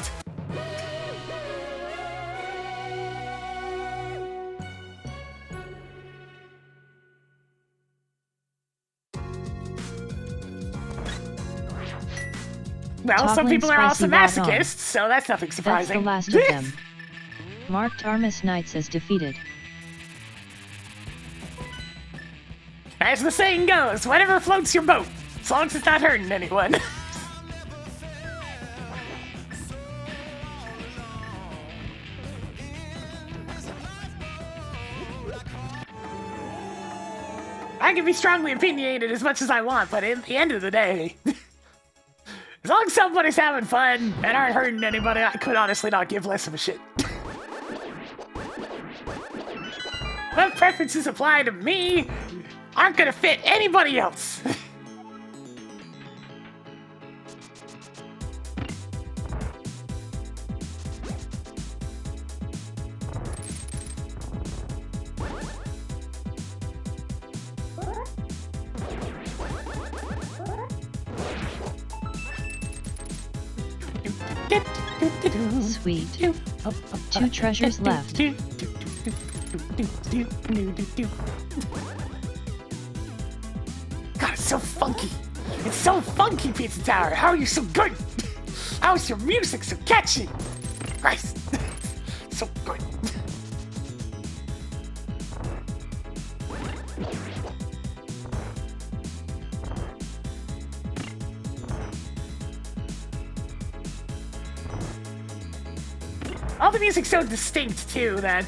Well, some Toppling people are also spicy raw masochists, so that's nothing That's surprising. the last of them. Marked Armis Knights as defeated. As the saying goes, whatever floats your boat, as long as it's not hurting anyone. I can be strongly opinionated as much as I want, but at the end of the day, as long as somebody's having fun and aren't hurting anybody, I could honestly not give less of a shit. What preferences apply to me aren't gonna fit anybody else. Sweet. 2 treasures left. God, it's so funky. It's so funky, Pizza Tower. How are you so good? How is your music so catchy? Christ. So good. All the music's so distinct, too, that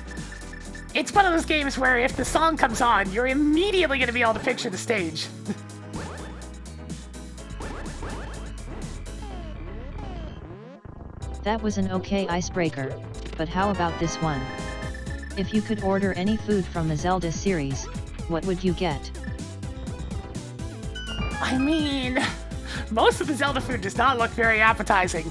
it's one of those games where if the song comes on, you're immediately going to be able to picture the stage. That was an okay icebreaker, but how about this one? If you could order any food from the Zelda series, what would you get? I mean, most of the Zelda food does not look very appetizing.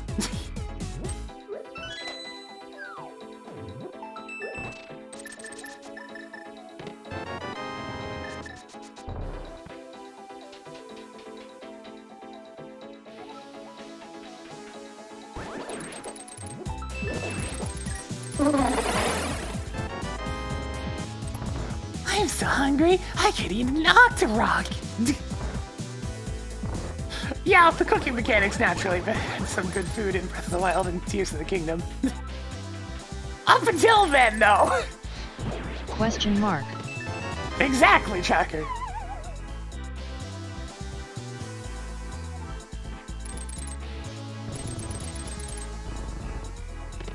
I'm so hungry, I could eat an Octorok! Yeah, the cooking mechanics naturally, but some good food in Breath of the Wild and Tears of the Kingdom. Up until then, though! Question mark. Exactly, Chucker.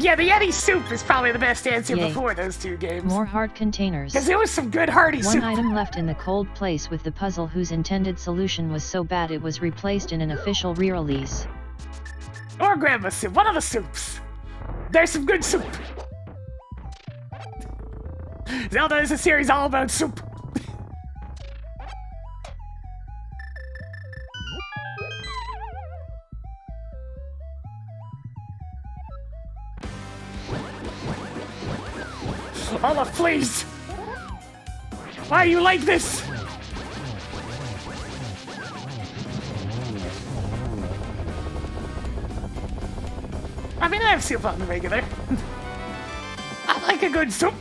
Yeah, the Yeti soup is probably the best answer Yay. before those two games. More heart containers. Because there was some good hearty One soup. item left in the cold place with the puzzle whose intended solution was so bad it was replaced in an official re-release. Or grandma soup, one of the soups. There's some good soup. Zelda is a series all about soup. Olaf, please! Why are you like this? I mean, I have soup on the regular. I like a good soup.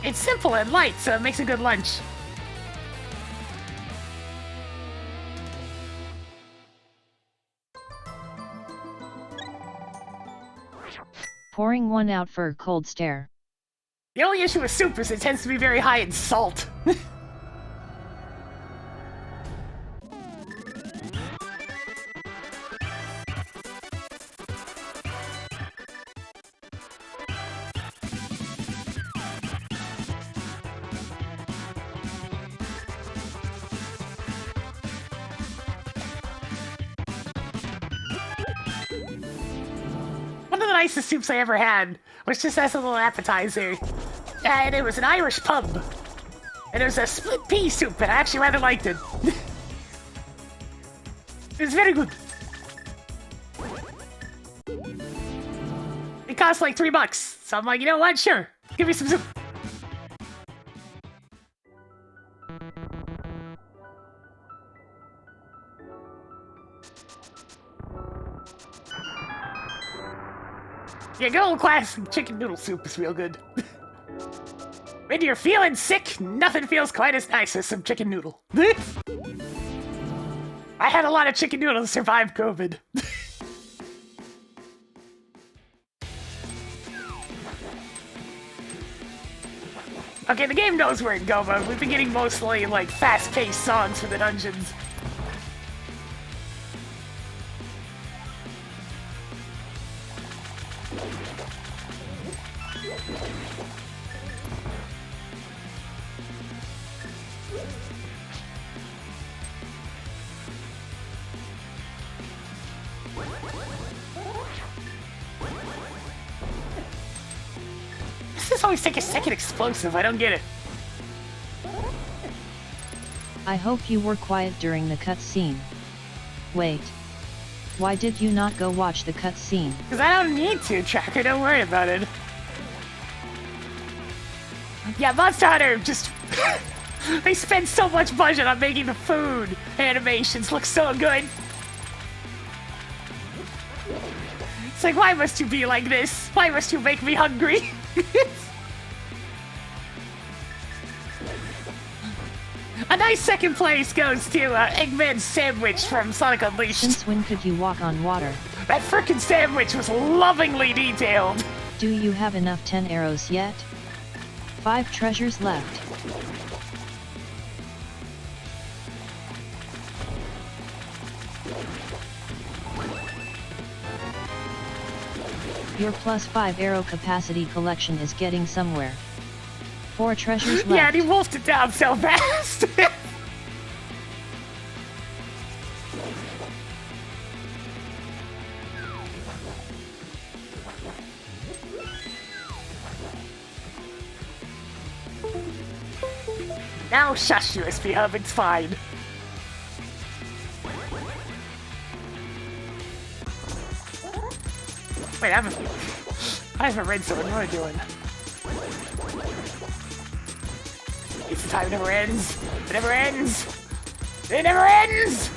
It's simple and light, so it makes a good lunch. Pouring one out for a cold stare. The only issue with soup is it tends to be very high in salt. One of the nicest soups I ever had was just as a little appetizer. And it was an Irish pub. And it was a split pea soup, and I actually rather liked it. It was very good. It cost like $3, so I'm like, you know what? Sure, give me some soup. Yeah, good old classic chicken noodle soup is real good. When you're feeling sick, nothing feels quite as nice as some chicken noodle. I had a lot of chicken noodles to survive COVID. Okay, the game knows where to go, but we've been getting mostly, like, fast-paced songs for the dungeons. This always take a second explosive. I don't get it. I hope you were quiet during the cutscene. Wait. Why did you not go watch the cutscene? Because I don't need to, Tracker. Don't worry about it. Yeah, Monster Hunter just... they spend so much budget on making the food animations look so good. It's like, why must you be like this? Why must you make me hungry? A nice second place goes to Eggman's sandwich from Sonic Unleashed. Since when could you walk on water? That frickin' sandwich was lovingly detailed. Do you have enough 10 arrows yet? 5 treasures left. Your plus 5 arrow capacity collection is getting somewhere. 4 treasures left. Yeah, and he wolfed it down so fast. Now shush, USB Hub, it's fine. Wait, I haven't read someone. What am I doing? It's the time never ends. It never ends. It never ends.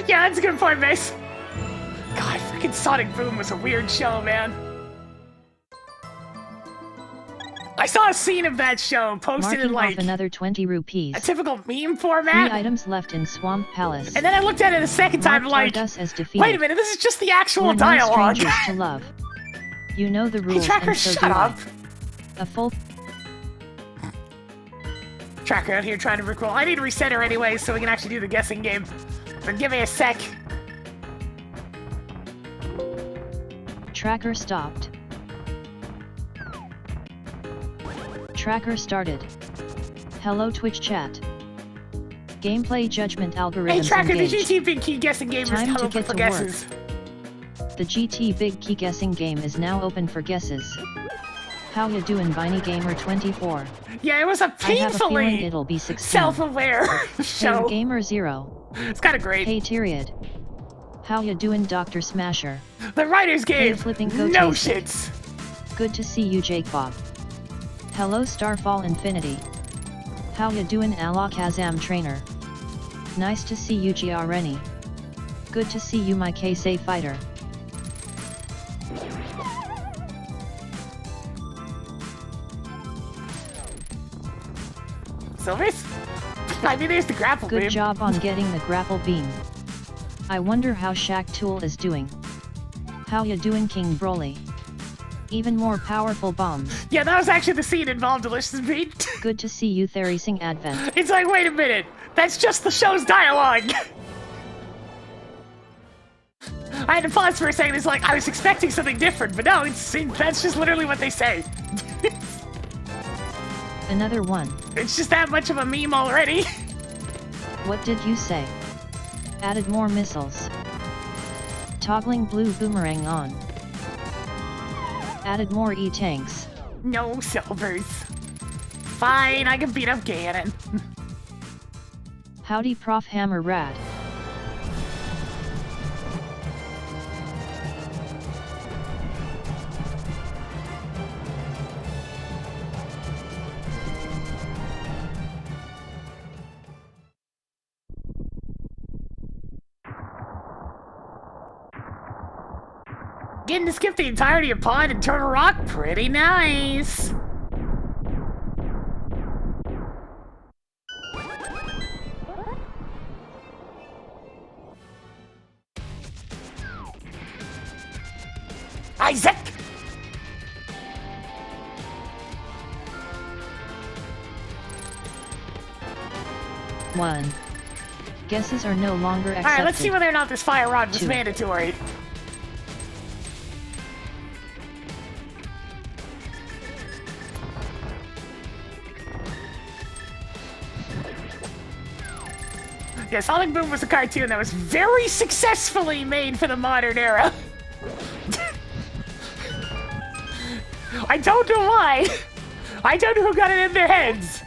Yeah, that's a good point, Mace. God, freaking Sonic Boom was a weird show, man. I saw a scene of that show posted in like off another 20 rupees. a typical meme 3 format. items left in Swamp Palace. And then I looked at it a second time like, us as defeated. wait a minute, this is just the actual 1 dialogue. strangers to love. You know the Hey, rules, Tracker, and so shut do I. up. A full Tracker out here trying to recall. I need to reset her anyway so we can actually do the guessing game. But give me a sec. tracker stopped. Tracker started. Hello Twitch chat. Gameplay judgment algorithms Hey, Tracker, engaged. the GT Big Key guessing game is Time now to open get for to guesses. The GT Big Key guessing game is now open for guesses. How ya doing, Viney Gamer 24? Yeah, it was a I have a feeling painfully it'll be 16. self-aware Hey show. Gamer 0. It's kind of great. Hey Tyriad. How ya doing, Dr. Smasher? The writer's Hey, game. flipping go No tastic. shits. Good to see you, Jake Bob. Hello Starfall Infinity. How ya doing, Alakazam Trainer? Nice to see you, Giareni. Good to see you, my K-Say fighter. Silvers? I mean, there's the grapple Good beam. job on getting the grapple beam. I wonder how Shaq Tool is doing. How ya doing, King Broly? Even more powerful bombs. Yeah, that was actually the scene involved Delicious Beat. Good to see you, Therising Advent. It's like, wait a minute. That's just the show's dialogue. I had to pause for a second. It's like, I was expecting something different, but no, that's just literally what they say. Another one. It's just that much of a meme already. What did you say? Added more missiles. Toggling blue boomerang on. Added more E-tanks. No Silvers. Fine, I can beat up Ganon. Howdy Prof Hammer Rad. Getting to skip the entirety of Pond and Turtle Rock? Pretty nice. Isaac! 1. Guesses are no longer accepted. Alright, let's see whether or not this fire rod was 2. mandatory. Yeah, Sonic Boom was a cartoon that was very successfully made for the modern era. I don't know why. I don't know who got it in their heads.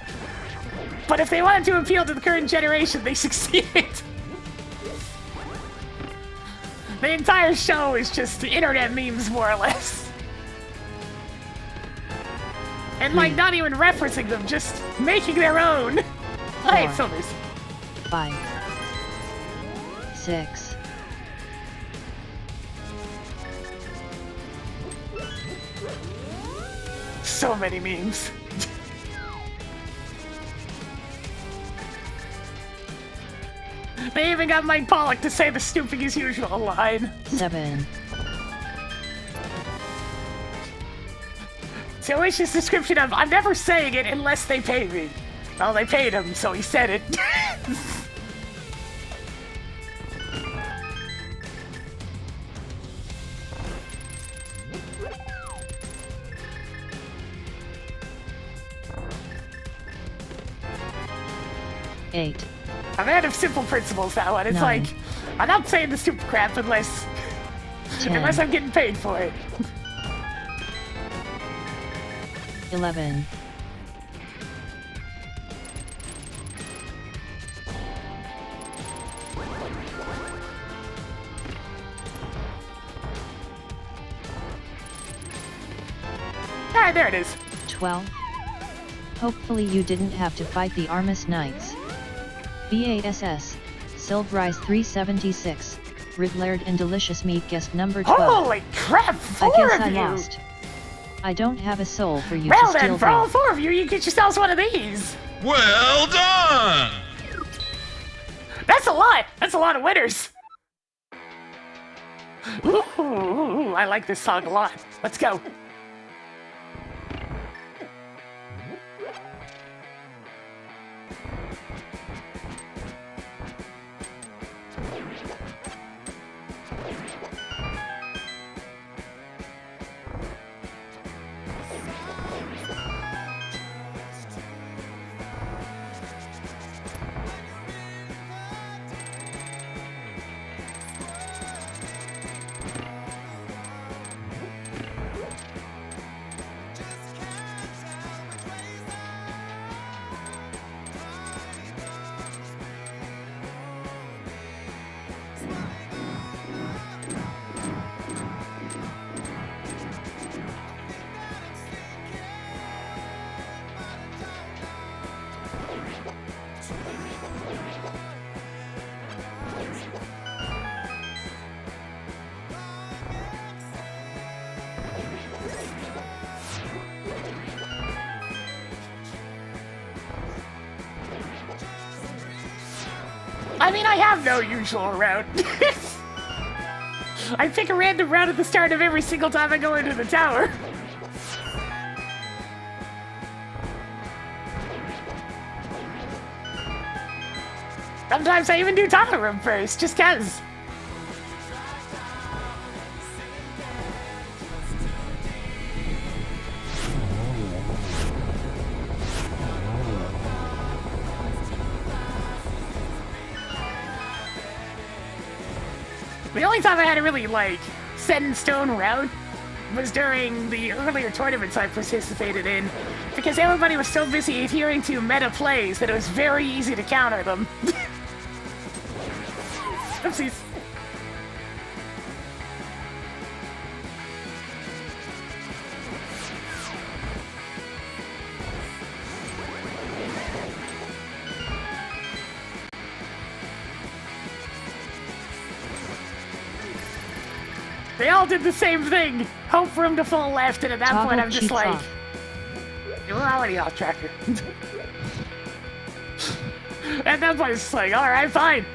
But if they wanted to appeal to the current generation, they succeeded. The entire show is just internet memes, more or less. And, like, not even referencing them, just making their own. Alright, so this. 5. 6. So many memes. They even got Mike Pollock to say the stupid as usual line. 7. So it's his description of, I'm never saying it unless they pay me. Well, they paid him, so he said it. 8. A man of simple principles, that one. It's 9. like, I'm not saying the stupid crap unless 10. I'm getting paid for it. 11. 'Alright, there it is. 12. Hopefully you didn't have to fight the Armus Knights. BASS, Silvrise 376, Ridlaird and Delicious Meat guest number 12. Holy crap, I four guess of I you! lost. I don't have a soul for you Well to steal then, for all from. 4 of you, you get yourselves one of these! Well done! That's a lot! That's a lot of winners! Ooh, I like this song a lot. Let's go. I mean, I have no usual route. I pick a random route at the start of every single time I go into the tower. Sometimes I even do tower room first, just 'cause. The only time I had a really, like, set in stone route was during the earlier tournaments I participated in, because everybody was so busy adhering to meta plays that it was very easy to counter them. Oopsies. They all did the same thing. Hope for him to fall left, and at that point I'm just cheats like, off. we're already off tracker. At that point it's just like, alright, fine.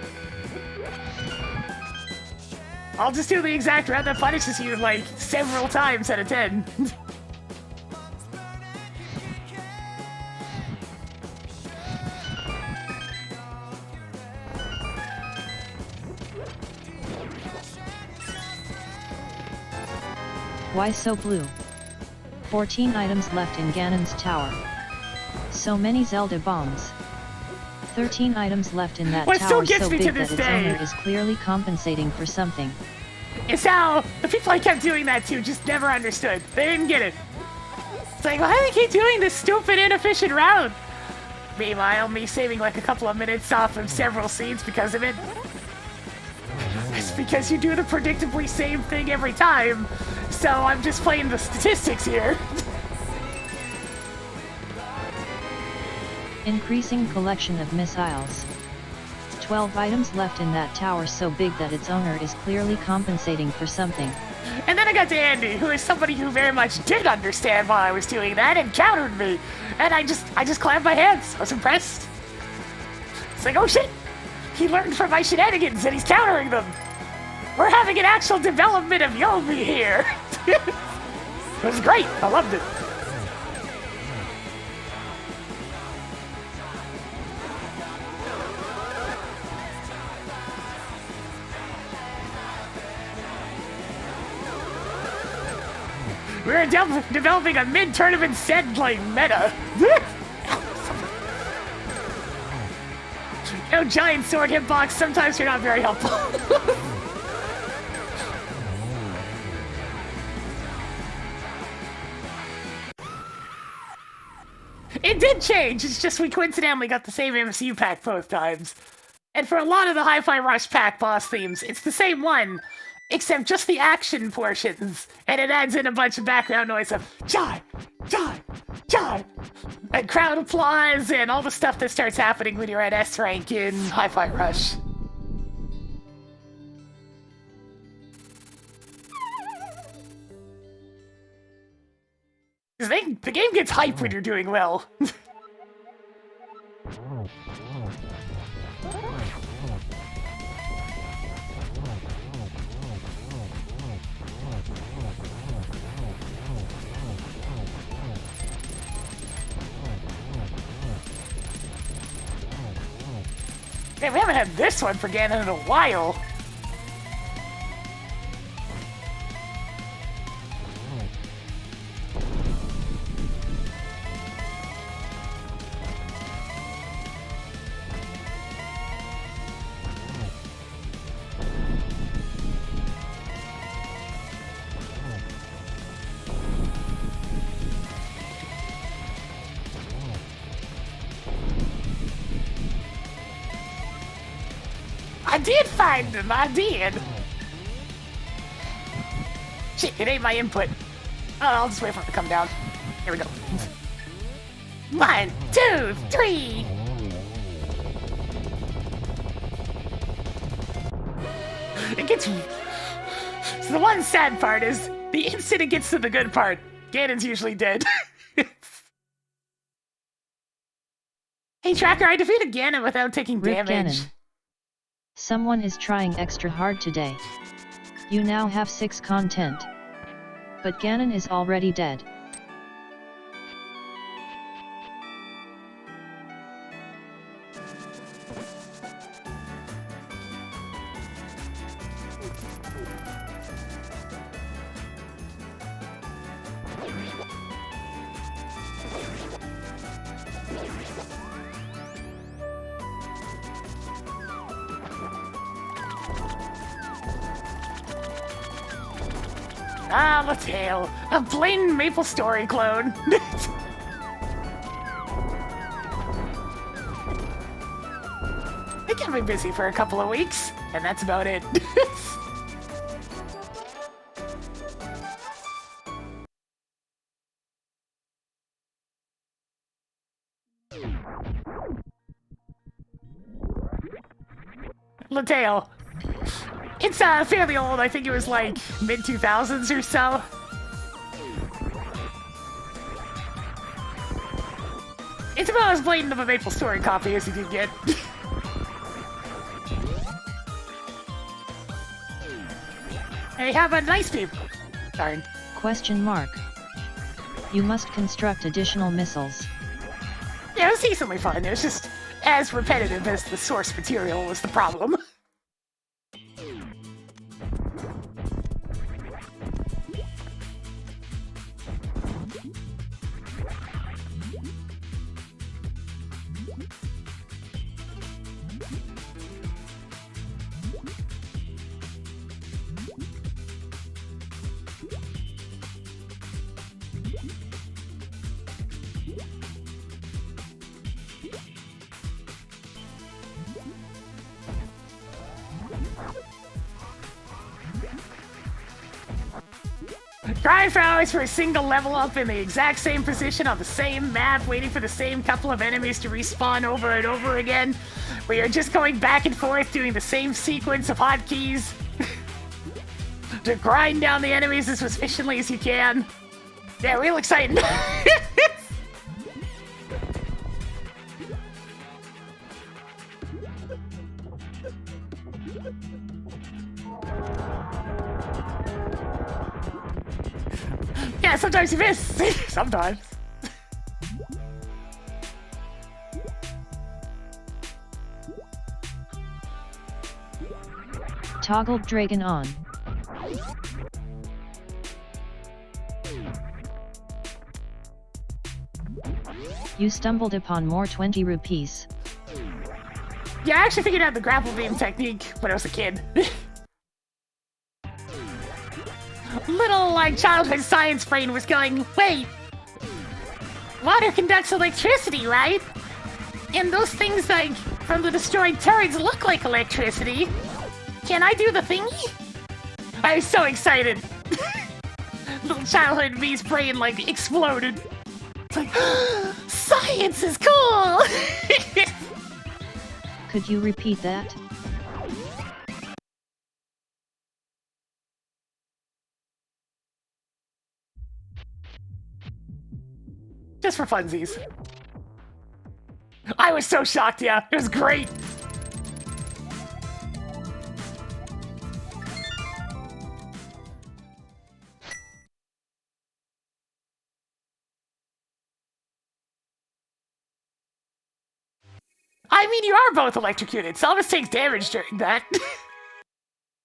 I'll just do the exact route that punishes you like several times out of 10. Why so blue? 14 items left in Ganon's tower. So many Zelda bombs. 13 items left in that What still tower gets so me big to that this its day. owner is clearly compensating for something. It's how the people I kept doing that to just never understood. They didn't get it. It's like, why do they keep doing this stupid, inefficient route? Meanwhile, me saving like a couple of minutes off of several scenes because of it. It's because you do the predictably same thing every time, so I'm just playing the statistics here. Increasing collection of missiles. 12 items left in that tower so big that its owner is clearly compensating for something. And then I got to Andy, who is somebody who very much did understand why I was doing that and countered me. And I just clapped my hands. I was impressed. It's like, oh shit! He learned from my shenanigans and he's countering them. We're having an actual development of Yomi here. It was great. I loved it. We're developing a mid-tournament set-like meta. No giant sword hitbox, sometimes you're not very helpful. It did change, it's just we coincidentally got the same MCU pack both times. And for a lot of the Hi-Fi Rush pack boss themes, it's the same one, except just the action portions, and it adds in a bunch of background noise of Jai, Jai, Jai, and crowd applause, and all the stuff that starts happening when you're at S rank in Hi-Fi Rush. The game gets hype when you're doing well. Man, we haven't had this one for Ganon in a while. I did find them, I did. Shit, it ain't my input. Oh, I'll just wait for it to come down. Here we go. 1, 2, 3. It gets... So the one sad part is, the instant it gets to the good part, Ganon's usually dead. Hey Tracker, I defeated Ganon without taking Rip damage. Ganon. Someone is trying extra hard today. You now have 6 content. But Ganon is already dead. Ah, Latale, a blatant Maple Story clone. They kept me busy for a couple of weeks, and that's about it. Latale. It's fairly old, I think it was like mid-2000s or so. It's about as blatant of a Maple Story copy as you can get. Hey, how about nice people? Darn. Question mark. You must construct additional missiles. Yeah, it was decently fun. It was just as repetitive as the source material was the problem. Grind for hours for a single level up in the exact same position on the same map, waiting for the same couple of enemies to respawn over and over again. Where you're just going back and forth doing the same sequence of hotkeys to grind down the enemies as efficiently as you can. Yeah, real exciting. Yeah, sometimes you miss. Sometimes. Toggled Dragon on. You stumbled upon more 20 rupees. Yeah, I actually figured out the grapple beam technique when I was a kid. Little, like, childhood science brain was going, wait, water conducts electricity, right? And those things, like, from the destroyed turrets look like electricity. Can I do the thingy? I was so excited. Little childhood me's brain, like, exploded. It's like, science is cool! Could you repeat that? Just for funsies. I was so shocked, yeah. It was great. I mean, you are both electrocuted. Samus takes damage during that.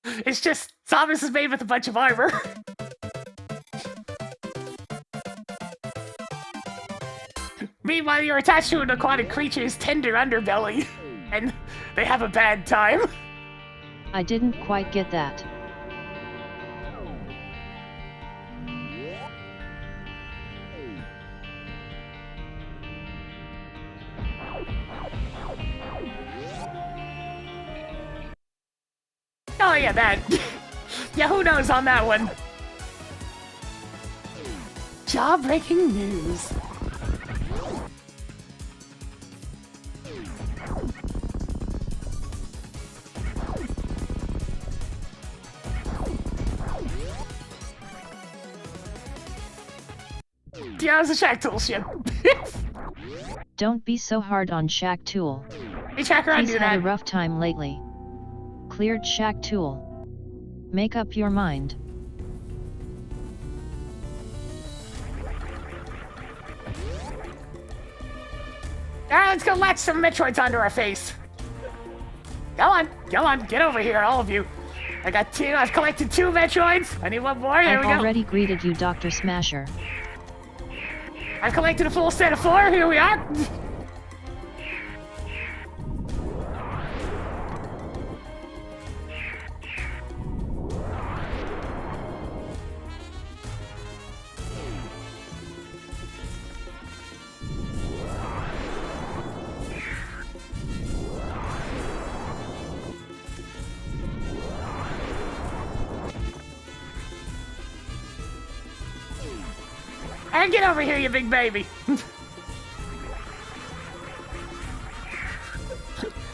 It's just, Samus is made with a bunch of armor. Meanwhile, you're attached to an aquatic creature's tender underbelly, and they have a bad time. I didn't quite get that. Oh yeah, that. Yeah, who knows on that one? Jaw-breaking news. Yeah, it was a Shack Tool ship. Don't be so hard on Shack Tool. Hey, Tracker, I He's do had a that. rough time lately. Cleared Shack Tool. Make up your mind. Alright, let's go latch some Metroids onto our face. Come on, get over here, all of you. I got 2, I've collected 2 Metroids. I need one more, there I've we go. already greeted you, Dr. Smasher. I've collected a full set of 4, here we are. And get over here, you big baby.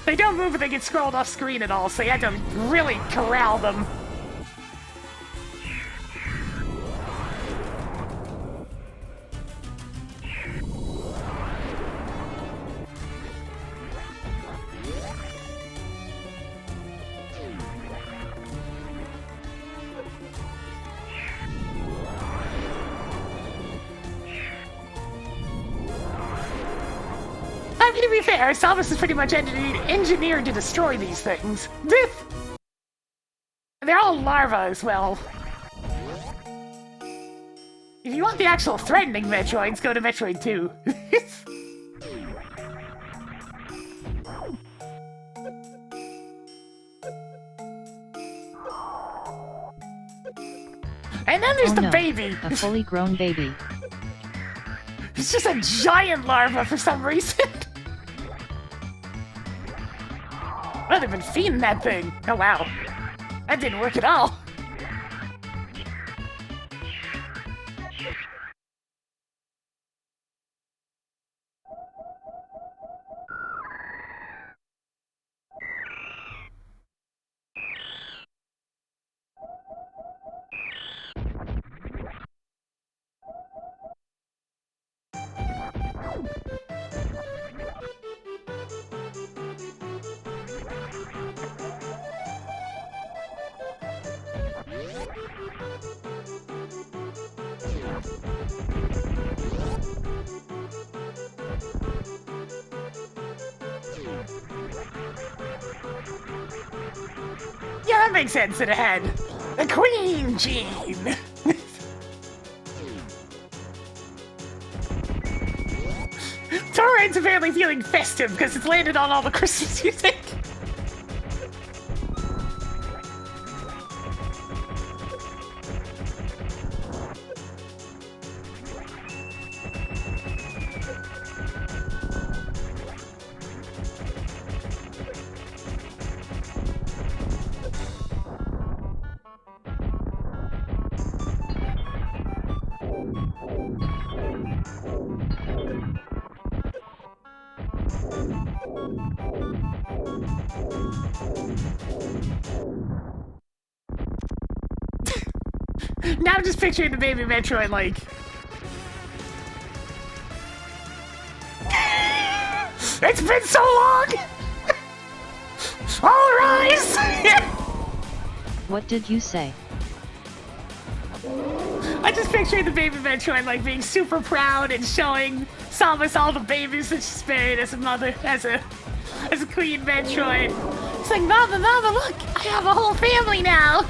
They don't move if they get scrolled off screen at all, so you have to really corral them. I mean, to be fair, Samus is pretty much engineered to destroy these things. They're all larvae as well. If you want the actual threatening Metroids, go to Metroid 2. And then there's Oh the no, baby. a fully grown baby. It's just a giant larva for some reason. Well, they've been feeding that thing. Oh, wow. That didn't work at all. Yeah, that makes sense in a head. The Queen Gene! Torrent's apparently feeling festive because it's landed on all the Christmas music. Now I'm just picturing the baby Metroid like... It's been so long! All rise! What did you say? I just pictured the baby Metroid like being super proud and showing Samus all the babies that she's made as a mother, as a Queen Metroid. It's like, Mama, look! I have a whole family now!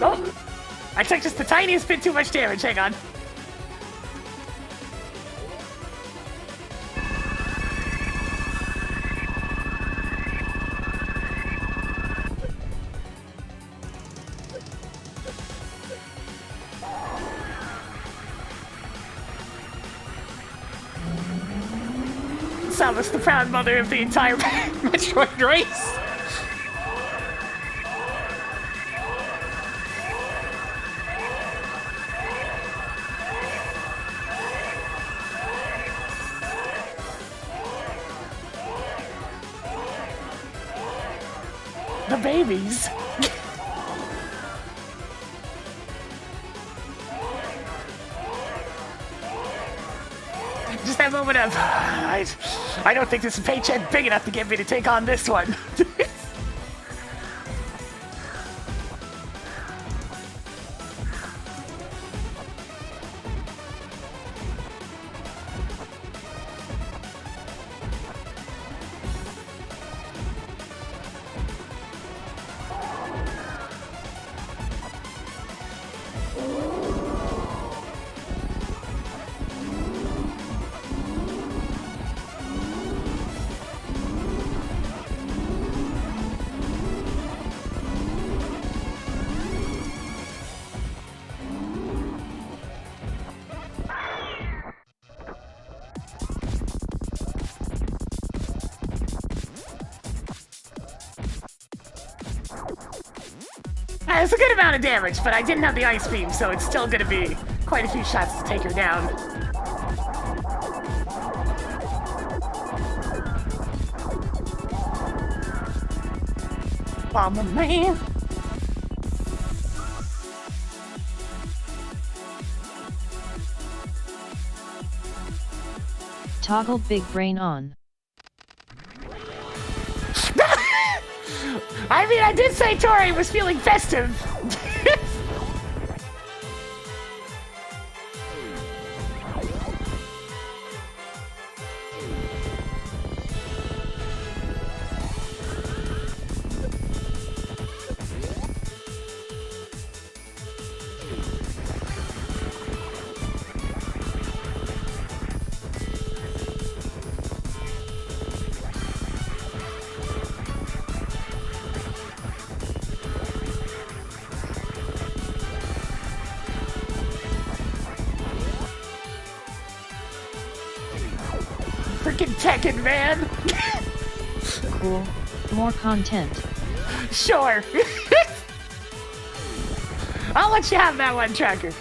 Oh! I took just the tiniest bit too much damage, hang on. Samus, the proud mother of the entire Metroid race. The babies. Just that moment of, I don't think this paycheck big enough to get me to take on this one. It's a good amount of damage, but I didn't have the ice beam, so it's still gonna be quite a few shots to take her down. Bomber man. Toggle big brain on. I mean, I did say Tori was feeling festive. Freaking Tekken, man! Cool. More content. Sure. I'll let you have that one, Tracker.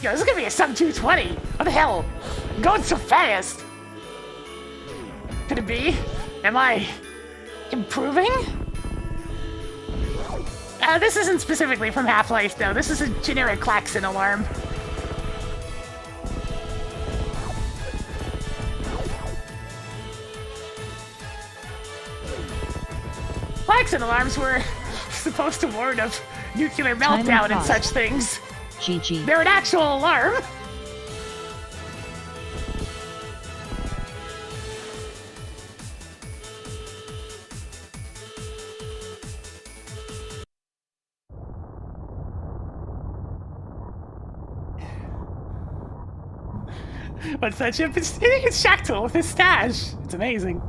Yo, this is gonna be a sub 220. What the hell? Going so fast! Could it be? Am I improving? This isn't specifically from Half-Life, though. This is a generic klaxon alarm. Klaxon alarms were supposed to warn of nuclear Time meltdown and pause. such things. GG. They're an actual alarm. What's that chip? It's Shactal with his stash. It's amazing.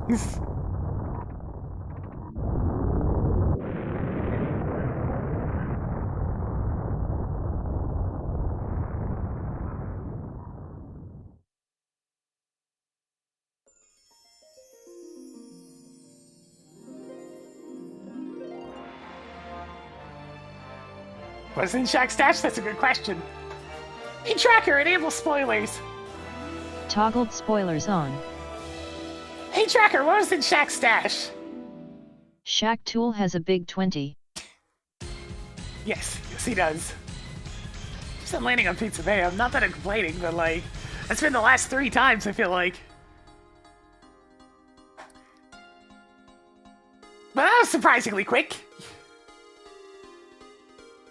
What's in Shaq's stash? That's a good question. Hey, Tracker, enable spoilers. Toggled spoilers on. Hey, Tracker, what was in Shaq's stash? Shack Tool has a big 20. Yes, he does. Just I'm landing on Pizza Bay. I'm not that I'm complaining, but like, that's been the last 3 times, I feel like. But that was surprisingly quick.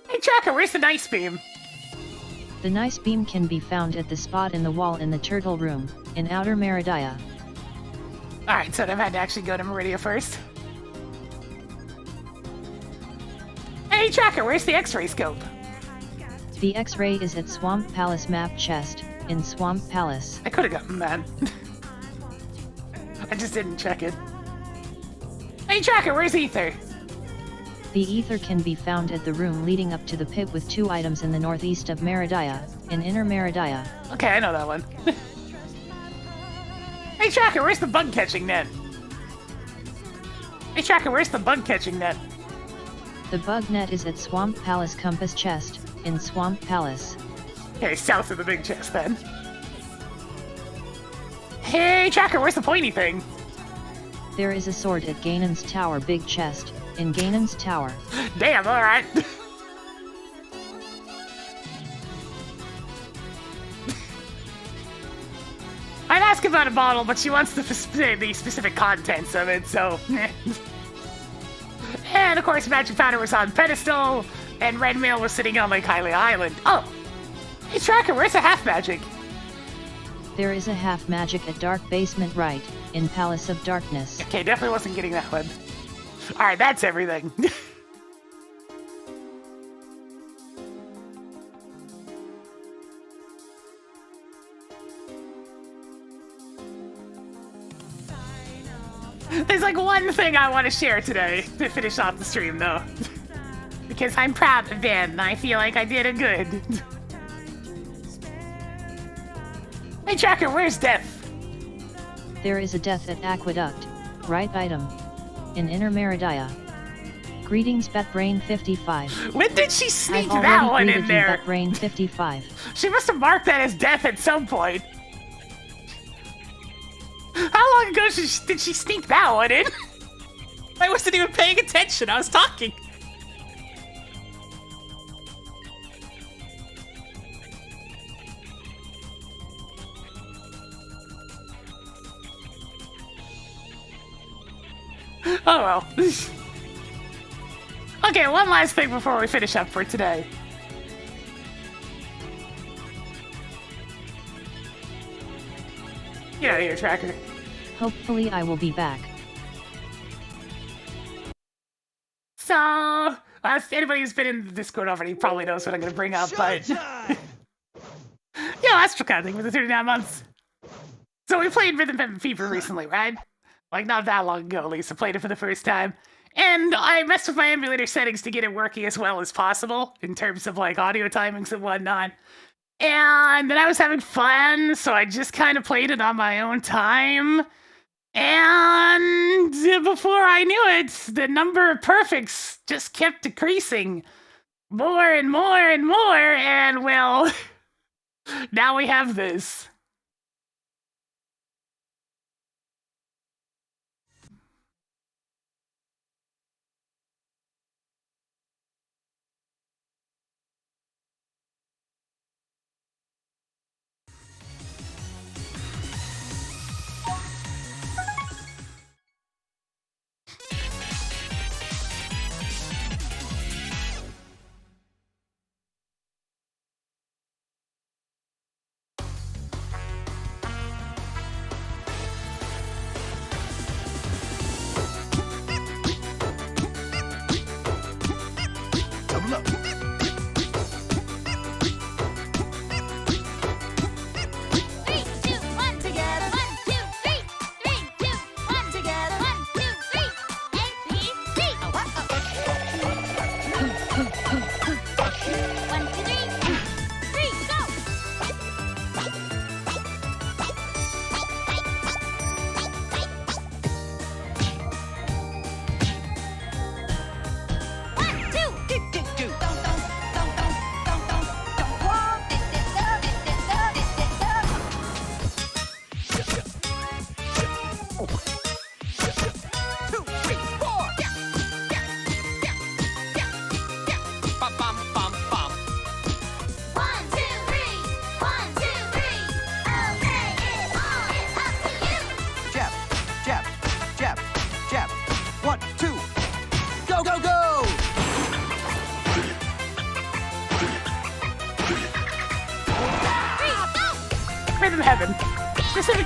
Hey, Tracker, where's the nice beam? The nice beam can be found at the spot in the wall in the turtle room, in Outer Meridia. Alright, so I've had to actually go to Meridia first. Hey, Tracker, where's the X-ray scope? The X-ray is at Swamp Palace map chest, in Swamp Palace. I could've gotten that. I just didn't check it. Hey, Tracker, where's Ether? The ether can be found at the room leading up to the pit with 2 items in the northeast of Meridia, in Inner Meridia. Okay, I know that one. Hey, Tracker, where's the bug catching net? Hey, Tracker, where's the bug catching net? The bug net is at Swamp Palace compass chest, in Swamp Palace. Okay, south of the big chest then. Hey, Tracker, where's the pointy thing? There is a sword at Ganon's tower big chest, in Ganon's tower. Damn, alright. I'd ask about a bottle, but she wants the specific contents of it, so... And of course, Magic Powder was on pedestal, and Red Mail was sitting on Lake Hylia Island. Oh! Hey, Tracker, where's the half magic? There is a half magic at Dark Basement right, in Palace of Darkness. Okay, definitely wasn't getting that one. Alright, that's everything. There's like one thing I want to share today to finish off the stream, though. Because I'm proud of it, and I feel like I did a good. Hey, Tracker, where's Death? There is a death at Aqueduct, right item, in Inner Meridia. Greetings BetBrain55. When did she sneak I've that already one greeted in there? you BetBrain55. She must have marked that as Death at some point. How long ago did she sneak that one in? I wasn't even paying attention. I was talking. Oh well. Okay, one last thing before we finish up for today. Get out of here, Tracker. Hopefully I will be back. So, anybody who's been in the Discord already probably knows what I'm going to bring up, but... yeah, AstroCon thing for the 39 months. So we played Rhythm Pep Fever recently, right? Like, not that long ago, at least. I played it for the first time. And I messed with my emulator settings to get it working as well as possible, in terms of, like, audio timings and whatnot. And then I was having fun, so I just kind of played it on my own time. And before I knew it, the number of perfects just kept decreasing. More and more and more, and well, now we have this.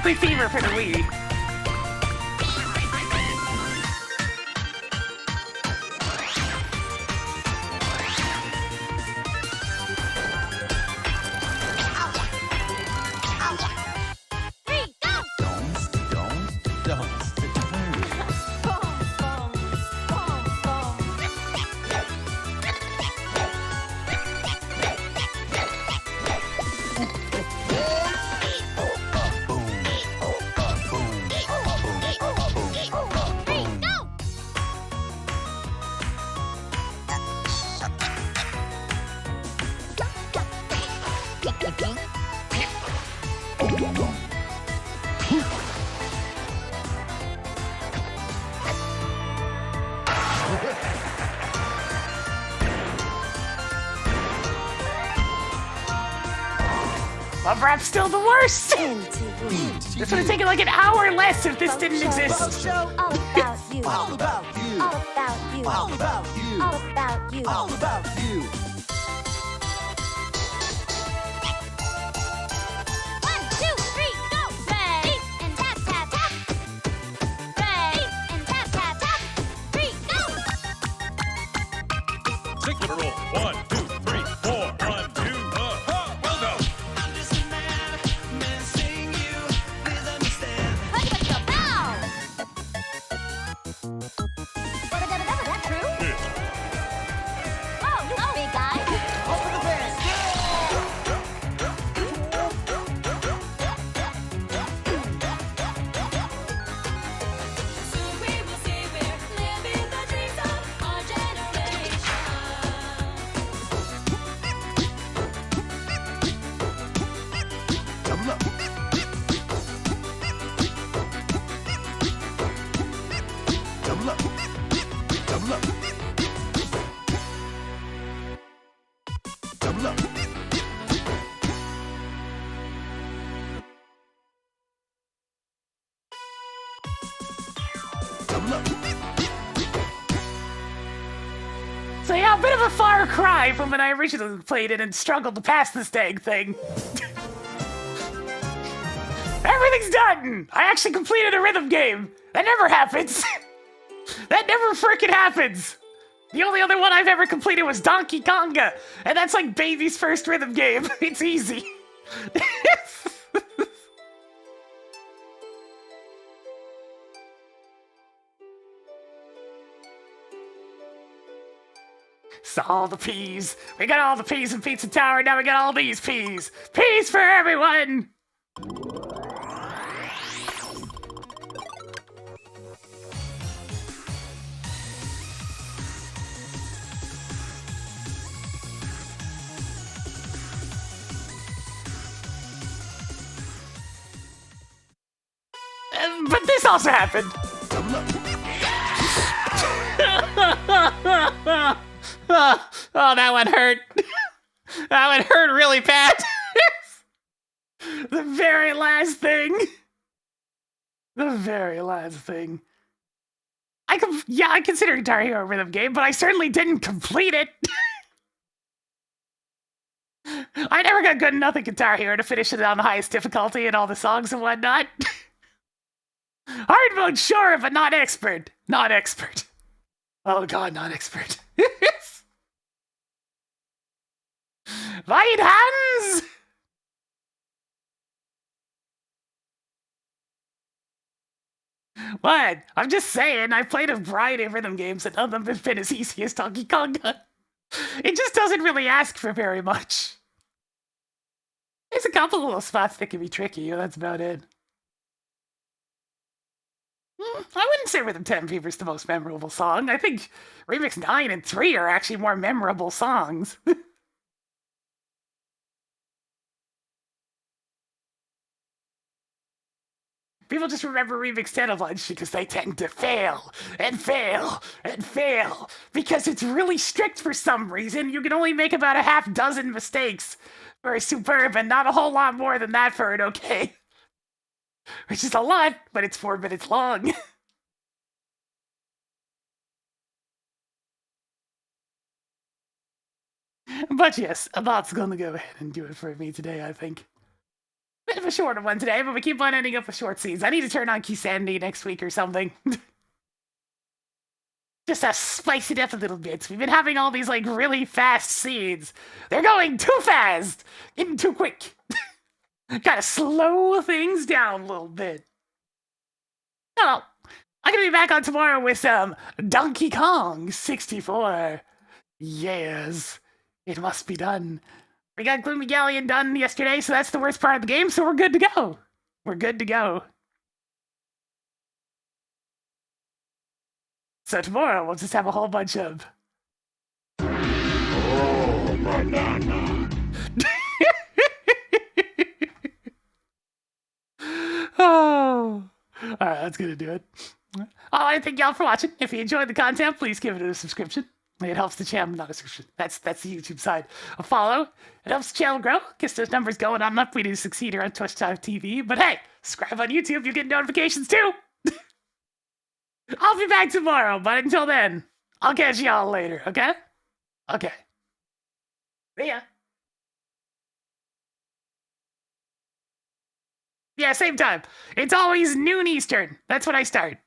Monthly Fever for the Wii. Well, perhaps still the worst! This would have taken like an hour less if this didn't exist. All about you. All about you. All about you. All about you. All about you. All about you. 1, 2, 3, go! Ready and tap tap tap. Ready and tap tap tap. 3, go! Singular roll. 1, 2, 3, 4. 1, 2, we'll go. Let's go now! That true? Oh, you big guy! Over the fence! Soon we will see we're living the dreams of our generation. Double up. Double up. Double up. Double up. Double up. So yeah, a bit of a far cry from when I originally played it and struggled to pass this dang thing. Everything's done! I actually completed a rhythm game! That never happens! That never frickin' happens! The only other one I've ever completed was Donkey Konga, and that's like baby's first rhythm game. It's easy. So all the peas. We got all the peas in Pizza Tower, now we got all these peas. Peas for everyone! But this also happened. Double up. Oh, that one hurt. That one hurt really bad. The very last thing. The very last thing. I consider Guitar Hero a rhythm game, but I certainly didn't complete it. I never got good enough at Guitar Hero to finish it on the highest difficulty and all the songs and whatnot. Hard mode, sure, but not expert. Not expert. Oh god, not expert. Right hands! What? I'm just saying, I've played a variety of rhythm games and none of them have been as easy as Donkey Konga. It just doesn't really ask for very much. There's a couple little spots that can be tricky, and that's about it. I wouldn't say Rhythm 10 Fever is the most memorable song. I think Remix 9 and 3 are actually more memorable songs. People just remember Remix 10 a bunch because they tend to fail and fail and fail because it's really strict for some reason. You can only make about a half dozen mistakes for a Superb and not a whole lot more than that for an okay. Which is a lot, but it's 4 minutes long. But yes, Abat's gonna go ahead and do it for me today, I think. bit of a shorter one today, but we keep on ending up with short scenes. I need to turn on Kisandy next week or something. Just to spice it up a little bit. We've been having all these, like, really fast scenes. They're going too fast! Getting too quick. Gotta slow things down a little bit. Oh, I'm gonna be back on tomorrow with Donkey Kong 64. Yes, it must be done. We got Gloomy Galleon done yesterday, so that's the worst part of the game, so we're good to go. We're good to go. So tomorrow, we'll just have a whole bunch of... Oh, banana. Oh. Alright, that's gonna do it. I thank y'all for watching. If you enjoyed the content, please give it a subscription. It helps the channel, not a subscription. That's the YouTube side. A follow. It helps the channel grow. Gets those numbers going on up. We need to succeed here on Twitch.tv. But hey, subscribe on YouTube. You get notifications too. I'll be back tomorrow, but until then, I'll catch y'all later, okay? Okay. See ya. Yeah, same time. It's always noon Eastern. That's when I start.